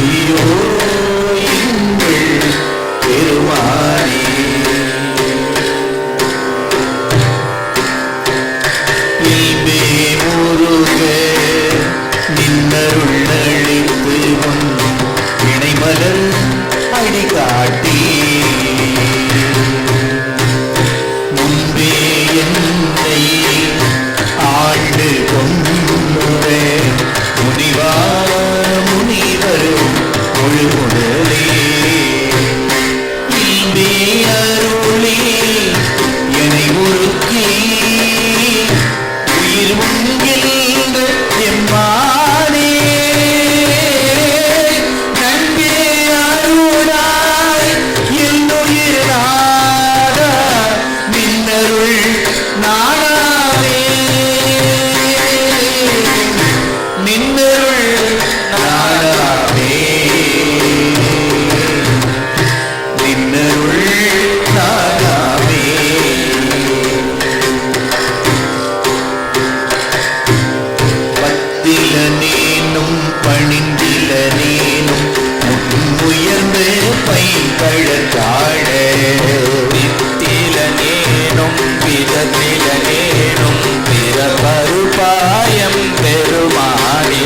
பொய்யோ எங்கள் பெருமானே. இல்பே முருக நின்னருள் அளித்து முன் இணைமலர் அடி காட்டி முன்பே என்னை ஆண்டு கொண்டே முனிவா முனிவரும் முழுமுடலே இல்பே அருளே என்னை உருக்கி உயிர் முன்கின்ற எம்மானே நன்பே அருளாய் என்னுயிர் நாதா நின்னருள் நாடாவே நின்னருள் நாடாவே நின்னருள் நாடாவே. பத்திலனேனும் பணிந்திலனேனும் முன்முயர்ந்து பைங்கழற்றாழ நித்திலனேனும் விதத்திலனேனும் பிறப்பருபாயம் பெருமானே.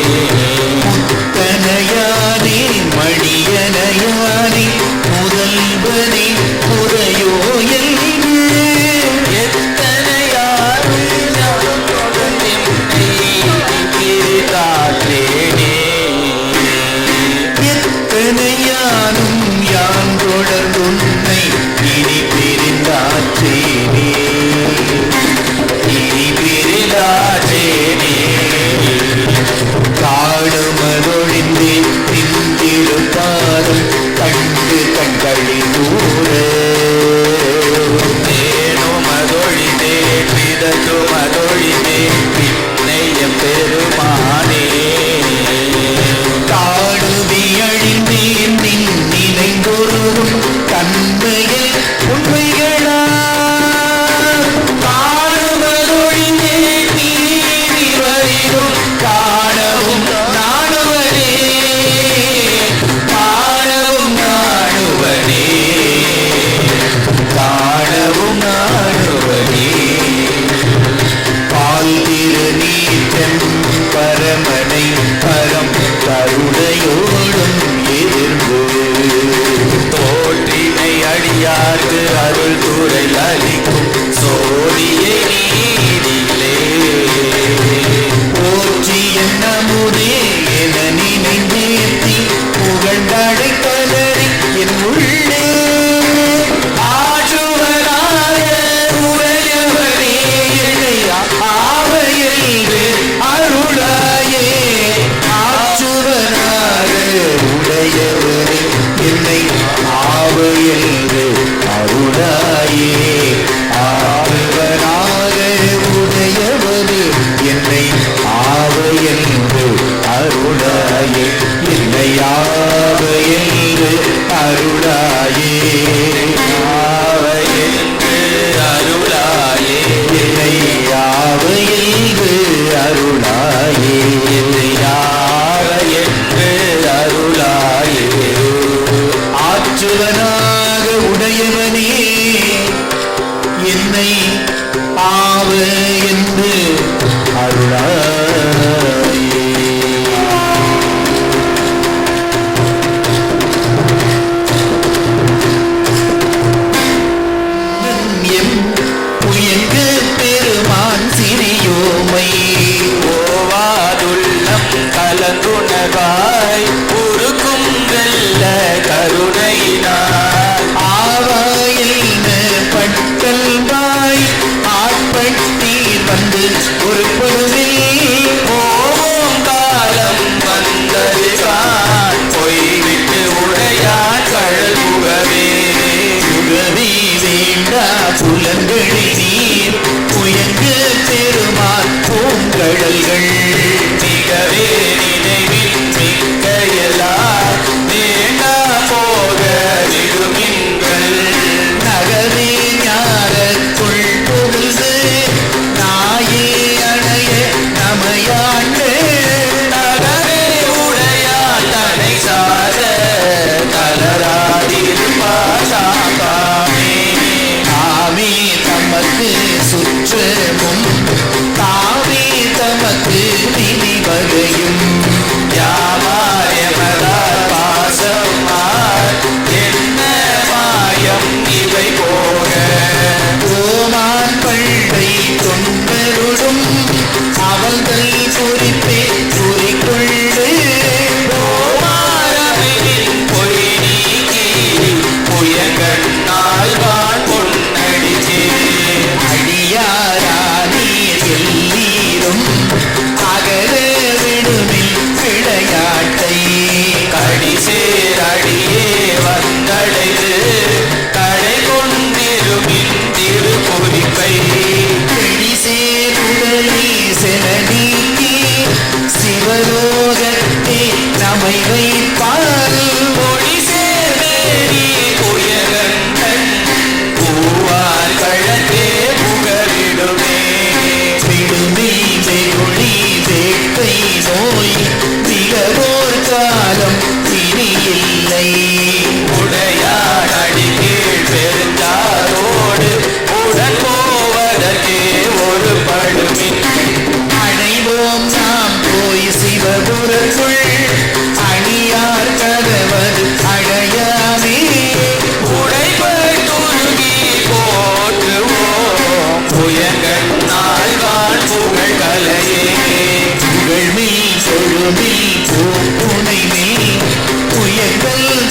தனையானே மணியனையானே முதல்வனே முறையோ என்று எத்தனையாரும் எத்தனையானும் யான் தொடர்ந்துன்னை இனி பிரிந்தாற்றேனே இனி பிரிந்தாற்றேனே. காடுமதொழிந்தே நின்றிருப்பாரும் கண்டு கண்களி தூர மதொழிதே விதத்து மதொழிதே பின்னைய பெருமானே. காடுதி அழிந்தேன் நின் நினைந்தொருவும் தன்மையை உண்மைகளா காணுவதொழிந்தே நீதி வரிதும் காணவும் நாடுவனே காணவும் நாடுவனே காணவும் நாடுவனே. பால் திருநீற்றன் பரமனை பரம் கருணையோடும் எதிர்வு தோற்றினை அடியார்க்கு அருள் துறை அளிக்கும் சோழியை நீதிலே போற்றி என்னமுதே என நினைந்தேத்தி புகழ்ந்தடை கலரி என் உள்ளே ஆற்றுவனாய உடையவனே என்னை ஆவையென்று அருளாயே ஆற்றுவனாக உடையவனே என்னை ஆவையென்று அருளாயே ஆறுவனாக உடையவனே என்னை ஆவையென்று அருளாயே என்னை ஆவையென்று அருளாயே ஆவையென்று அருளாயே என்னை ஆவையென்று அருளாயே யாவையென்று அருளாயே. ஆற்றுவனாக உடையவனே என்னை ஆவ என்று அருளாயே. எம் உயர்ந்த பெருமான் சிறியோமை ஓவாதுள்ளம் கலந்துணர்வாய் உருக்கும் வெல்ல கருணையினார் ஆவாயில் பட்டல்வாய் ஆட்பட்டீர்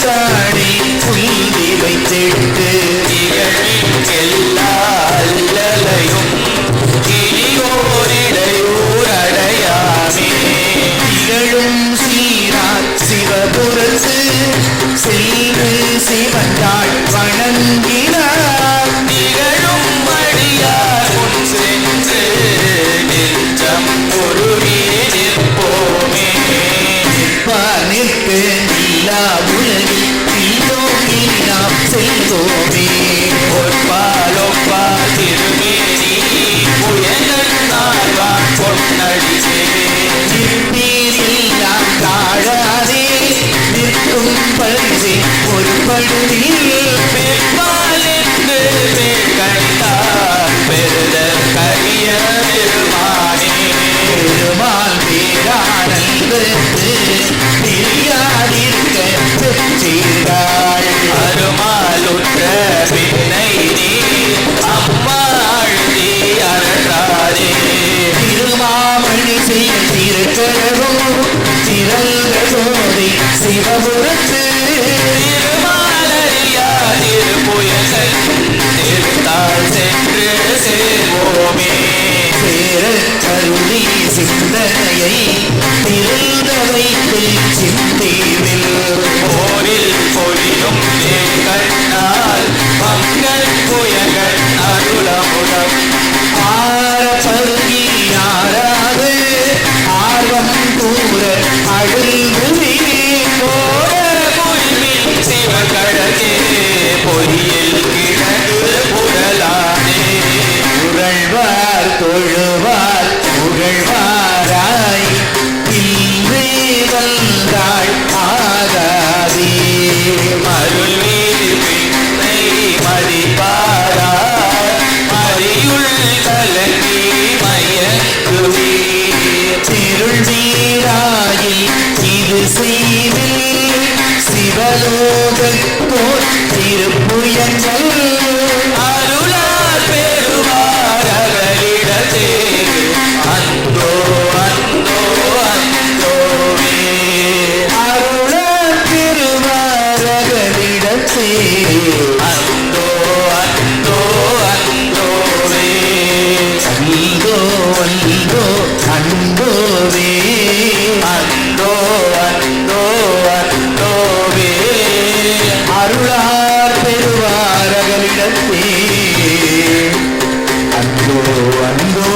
தாடி புள்ளி வைத்தெடுத்து நிகழின் எல்லா அல்லலையும் இனியோரிடையூர் அடையாமே திகழும் சீரார் சிவபுரத்து செல்வு சிவந்தாள் வணங்கினார் நிகழும் வழியார் முன் சென்று நெஞ்சம் உருகி நிற்போமே நிற்க இல்லா உலகில் தீதோங்கி நாம் செல்வோமே ஒப்பால் ஒப்பால் திருமேனி புயங்கள் நாள்வான் பொன்னடிசே நிற்பீரெல்லாம் தாழாதே நிற்கும் பரிசே ஒரு படுதியில் பெருமாள் என்று கண்டார் பெருத கரிய பெருமானே பெருமாள் பேரானந்தத்து தெரியாதிருக்க பெற்றீர்கள் அருமாலுற்ற பின்னை நீ அம்மா அழுதி அறந்தாரே திருமாமணி செய்யும் திருக்கரவும் திரள்க சோதி சிவபுரத்து திருமாலரியா திருப்புயல் திருத்தாள் சென்று சேர்வோமே சேர கருதி சிந்தனையை திருந்த வைத்து சிந்தீவில் போரில் பொழியும் கண்ணால் மங்கள் புயங்கள் அருளமுடம் ஆர பருகி யாராது ஆர்வம் கூற அழுகுவே போர புல்மின் சிவகழகே பொறியில் கிழங்கு புரளானே புகழ்வார் தொழுவார் புகழ்வாராய் இன்றே வந்தாள் ஆகாதே மருள் மீது பின்னை மதிப்பாரா மறியுள் கலங்கி மயக்குவே திருள் வீராயில் இது செய்வில் சிவலோகத்தோர் திருப்புயங்கள் அருளார் பெறுவார் அவரிடத்தே அந்தோ அந்தோ அந்தோவே அருளார் திருவாரகளிடத்தே அந்தோ அந்தோ அந்தோவே அந்தோ அந்தோ அந்தோவே அந்தோ அந்தோ அந்தோவே அருளார் பெறுவாரகளிடத்தே அந்தோ அந்தோ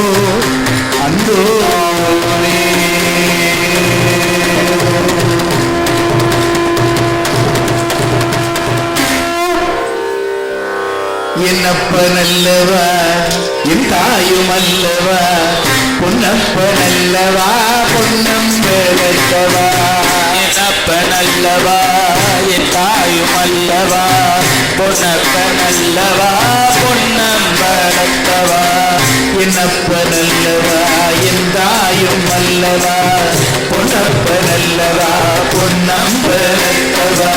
அந்தோவே என்னப்பனல்லவா என் தாயும் அல்லவா பொன்னப்பனல்லவா பொன்னம்பலத்தவா என்னப்பனல்லவா என் தாயும் அல்லவா பொன்னப்பனல்லவா பொன்னம்பலத்தவா என்னப்பனல்லவா என் தாயும் அல்லவா பொன்னப்பனல்லவா பொன்னம்பலத்தவா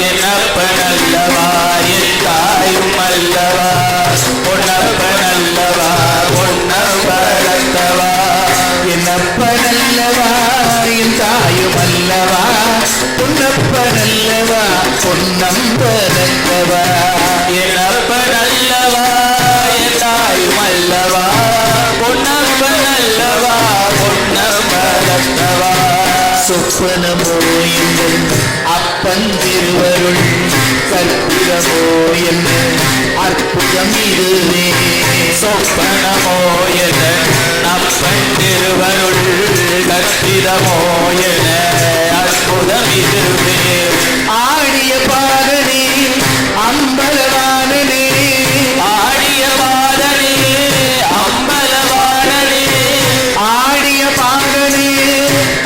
என்னப்பனல்லவா என் தாயும் அல்லவா பொன்னப்பனல்லவா பொன்னம்பலத்தவா என்னப்பனல்லவா என் தாயும் அல்லவா பொன்னப்பனல்லவா பொன்னம்பலத்தவா என்னப்பனல்லவா என் தாயும் அல்லவா பொன்னப்பனல்லவா பொன்னம்பலத்தவா சொப்பனமோ என்று அப்பன் திருவருள் கற்பிதமோ என்று அற்புதம் இதுவே சொப்பனமோ என அப்பன் திருவருள் கற்பிதமோ என அற்புதம் இதுவே ஆடிய பாதனே அம்பலவானனே ஆடிய பாதனே அம்பலவாணனே ஆடிய பாதனே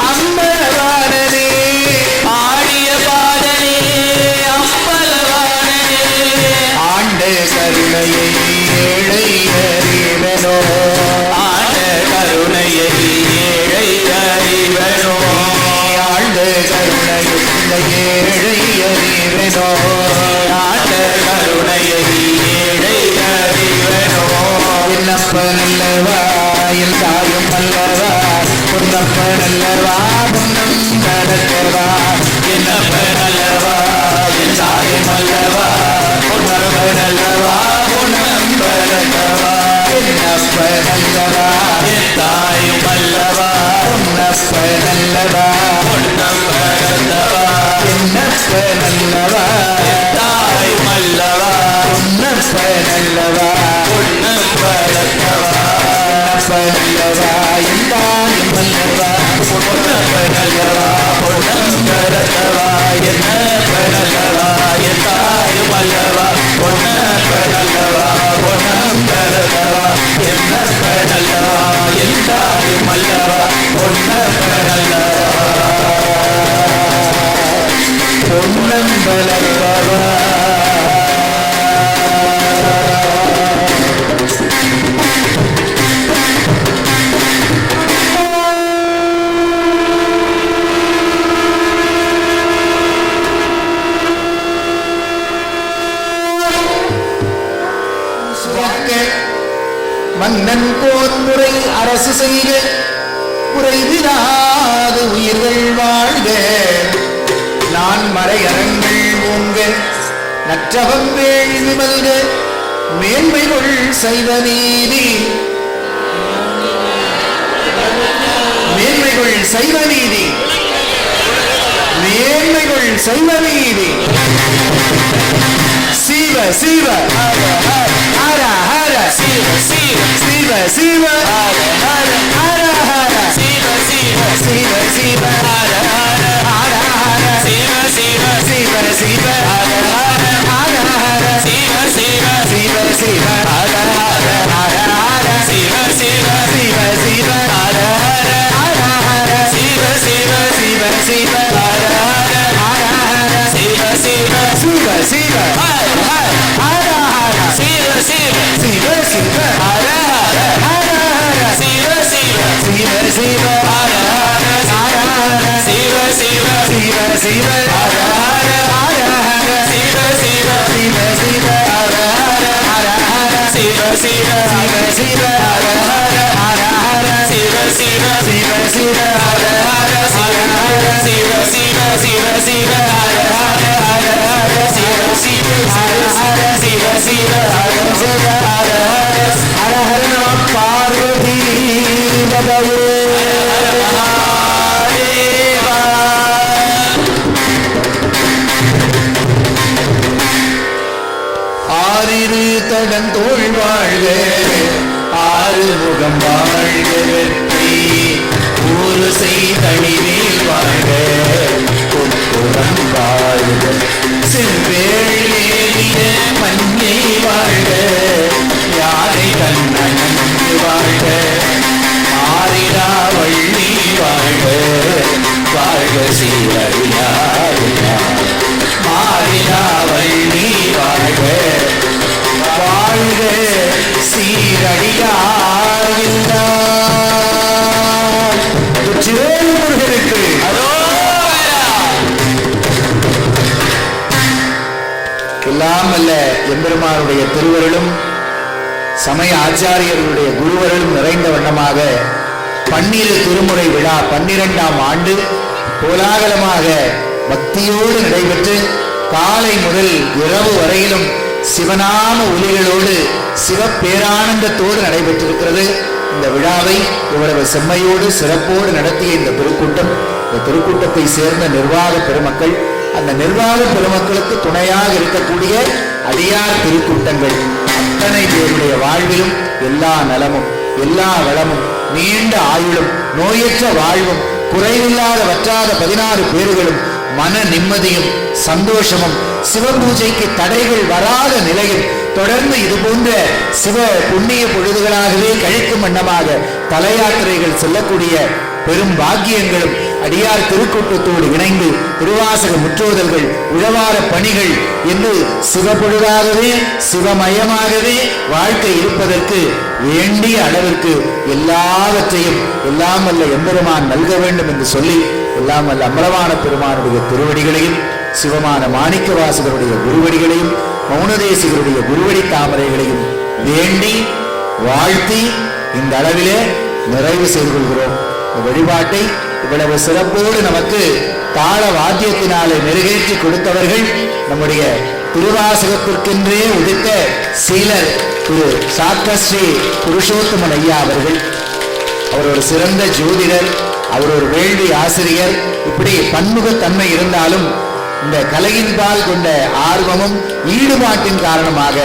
அம்பலவானனே ஆடிய பாதனே அம்பலவாணனே ஆண்ட கருணையை ஏழை அறிவனோ ஆண்ட கருணையை ஏழை அறிவனோ ஆண்ட கருணையை ஏழை அறிவனோ ஆண்ட கருணையை ஏழை அறிவனோ என்னப்பனல்லவா என் தாயும் அல்லவா பொன்னப்பனல்லவா பொன்னம் கடக்கவா என்னப்பனல்லவா என்ன பெறல்லவா எத்தாயும் அல்லவா ஒன்ன பெறல்லவா ஒன்னம் பெறல்லவா என்ன பெறல்லவா எத்தாயும் அல்லவா ஒன்ன பெறல்லவா பொன்னம் பெறல்லவா மன்னன் கோன்முறை அரசு செய்க குறைவிலாது உயிர்கள் வாழ்க நான் மறையரங்கள் ஓங்க நற்றவம் வேள்வி மல்க மேன்மைகள் சைவ நீதி மேன்மைகள் சைவ நீதி மேன்மைகள் சைவ நீதி சிவ சிவ ஹர ஹர ஹர சிவ சிவ சிவ சிவ ஹர ஹர ஹர ஹர சிவ சிவ சிவ சிவ ஹர ஹர ஹர ஹர சிவ சிவ சிவ சிவ ஹர ஹர ஹர ஹர சிவ சிவ சிவ சிவ ஹர ஹர ஹர ஹர சிவ சிவ சிவ சிவ ஹர ஹர ஹர ஹர சிவ சிவ சிவ சிவ ஹர ஹர ஹர ஹர சிவ சிவ சிவ சிவ ஹர ஹர ஹர ஹர சிவ சிவ சிவ சிவ ஹர ஹர ஹர ஹர சிவ சிவ சிவ சிவ ஹர ஹர ஹர ஹர சிவ சிவ சிவ சிவ ஹர ஹர ஹர ஹர சிவ சிவ சிவ சிவ ஹர ஹர ஹர ஹர சிவ சிவ சிவ சிவ ஹர ஹர ஹர ஹர சிவ சிவ சிவ சிவ ஹர ஹர ஹர ஹர சிவ சிவ சிவ சிவ ஹர ஹர ஹர ஹர சிவ சிவ ஹர ஹர சிவ சிவ ஹர சிவ ஹர ஹர ஹர ஹர நம பார்வதி பதவே மகாதேவா. ஆறிரு தடந்தோள் வாழ்க ஆறுமுகம் வாழ்க வெற்றி ஊரு செய்தணிவேல் வாழ்க புறம் வாழ்க செவ்வேளிய மஞ்சை வாழ்க யாரை கண்ணன் வாழ்க மாறிடா வள்ளி வாழ்க வாழ்க சீரடியாரியா மாறிடா வள்ளி வாழ்க வாழ்க சீரடியாரியா. முருகனுக்கு எல்லாம் அல்ல எம்பெருமானுடைய திருவருளும் சமய ஆச்சாரியர்களுடைய குருவருளும் நிறைந்த வண்ணமாக பன்னிரு திருமுறை விழா 12ஆம் ஆண்டு கோலாகலமாக பக்தியோடு நடைபெற்று காலை முதல் இரவு வரையிலும் சிவநாம ஒலிகளோடு சிவப்பேரானந்தத்தோடு நடைபெற்றிருக்கிறது. இந்த விழாவை இவ்வளவு செம்மையோடு சிறப்போடு நடத்திய இந்த திருக்கூட்டத்தை சேர்ந்த நிர்வாக பெருமக்கள், அந்த நிர்வாக பெருமக்களுக்கு துணையாக இருக்கக்கூடிய அடியார் திருக்கூட்டங்கள் அத்தனை பேருடைய வாழ்விலும் எல்லா நலமும் எல்லா வளமும் நீண்ட ஆயுளும் நோயற்ற வாழ்வும் குறைவில்லாத வற்றாத 16 பேர்களும் மன நிம்மதியும் சந்தோஷமும் சிவபூஜைக்கு தடைகள் வராத நிலையில் தொடர்ந்து இது போன்ற சிவ புண்ணிய பொழுதுகளாகவே கழிக்கும் வண்ணமாக தல யாத்திரைகள் செல்லக்கூடிய பெரும் பாக்கியங்களும் அடியார் திருக்கூட்டத்தோடு இணைந்து திருவாசக முற்றோதல்கள் உழவார பணிகள் என்று சிவப்பொழுதாகவே சிவமயமாகவே வாழ்க்கை இருப்பதற்கு வேண்டிய அளவிற்கு எல்லாவற்றையும் எல்லாம் வல்ல எம்பெருமான் நல்க வேண்டும் என்று சொல்லி எல்லாம் வல்ல அம்பலவான பெருமானுடைய திருவடிகளையும் சிவமான மாணிக்க வாசகருடைய குருவடிகளையும் மௌனதேசிகருடைய குருவடி தாமரைகளையும் வேண்டி வாழ்த்தி இந்த அளவிலே நிறைவு செய்து கொள்கிறோம். வழிபாட்டை இவ்வளவு சிறப்போடு நமக்கு தாள வாத்தியத்தினாலே மெருகேற்றி கொடுத்தவர்கள் நம்முடைய திருவாசகத்திற்கென்றே உதித்த சீலர் திரு சாத்தஸ்ரீ புருஷோத்தமன் ஐயா அவர்கள். அவர் ஒரு சிறந்த ஜோதிடர், அவர் ஒரு வேள்வி ஆசிரியர். இப்படி பன்முகத்தன்மை இருந்தாலும் இந்த கலையின்பால் கொண்ட ஆர்வமும் ஈடுபாட்டின் காரணமாக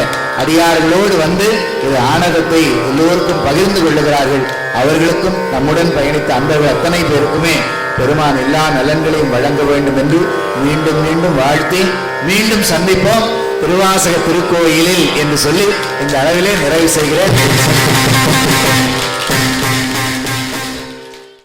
அடியார்களோடு வந்து இது ஆனந்தத்தை எல்லோருக்கும் பகிர்ந்து கொள்ளுகிறார்கள். அவர்களுக்கும் நம்முடன் பயணித்த அன்பர்கள் அத்தனை பேருக்குமே பெருமான் எல்லா நலன்களையும் வழங்க வேண்டும் என்று மீண்டும் மீண்டும் வாழ்த்தி மீண்டும் சந்திப்போம் திருவாசக திருக்கோயிலில் என்று சொல்லி இந்த அளவிலே நிறைவு செய்கிறேன்.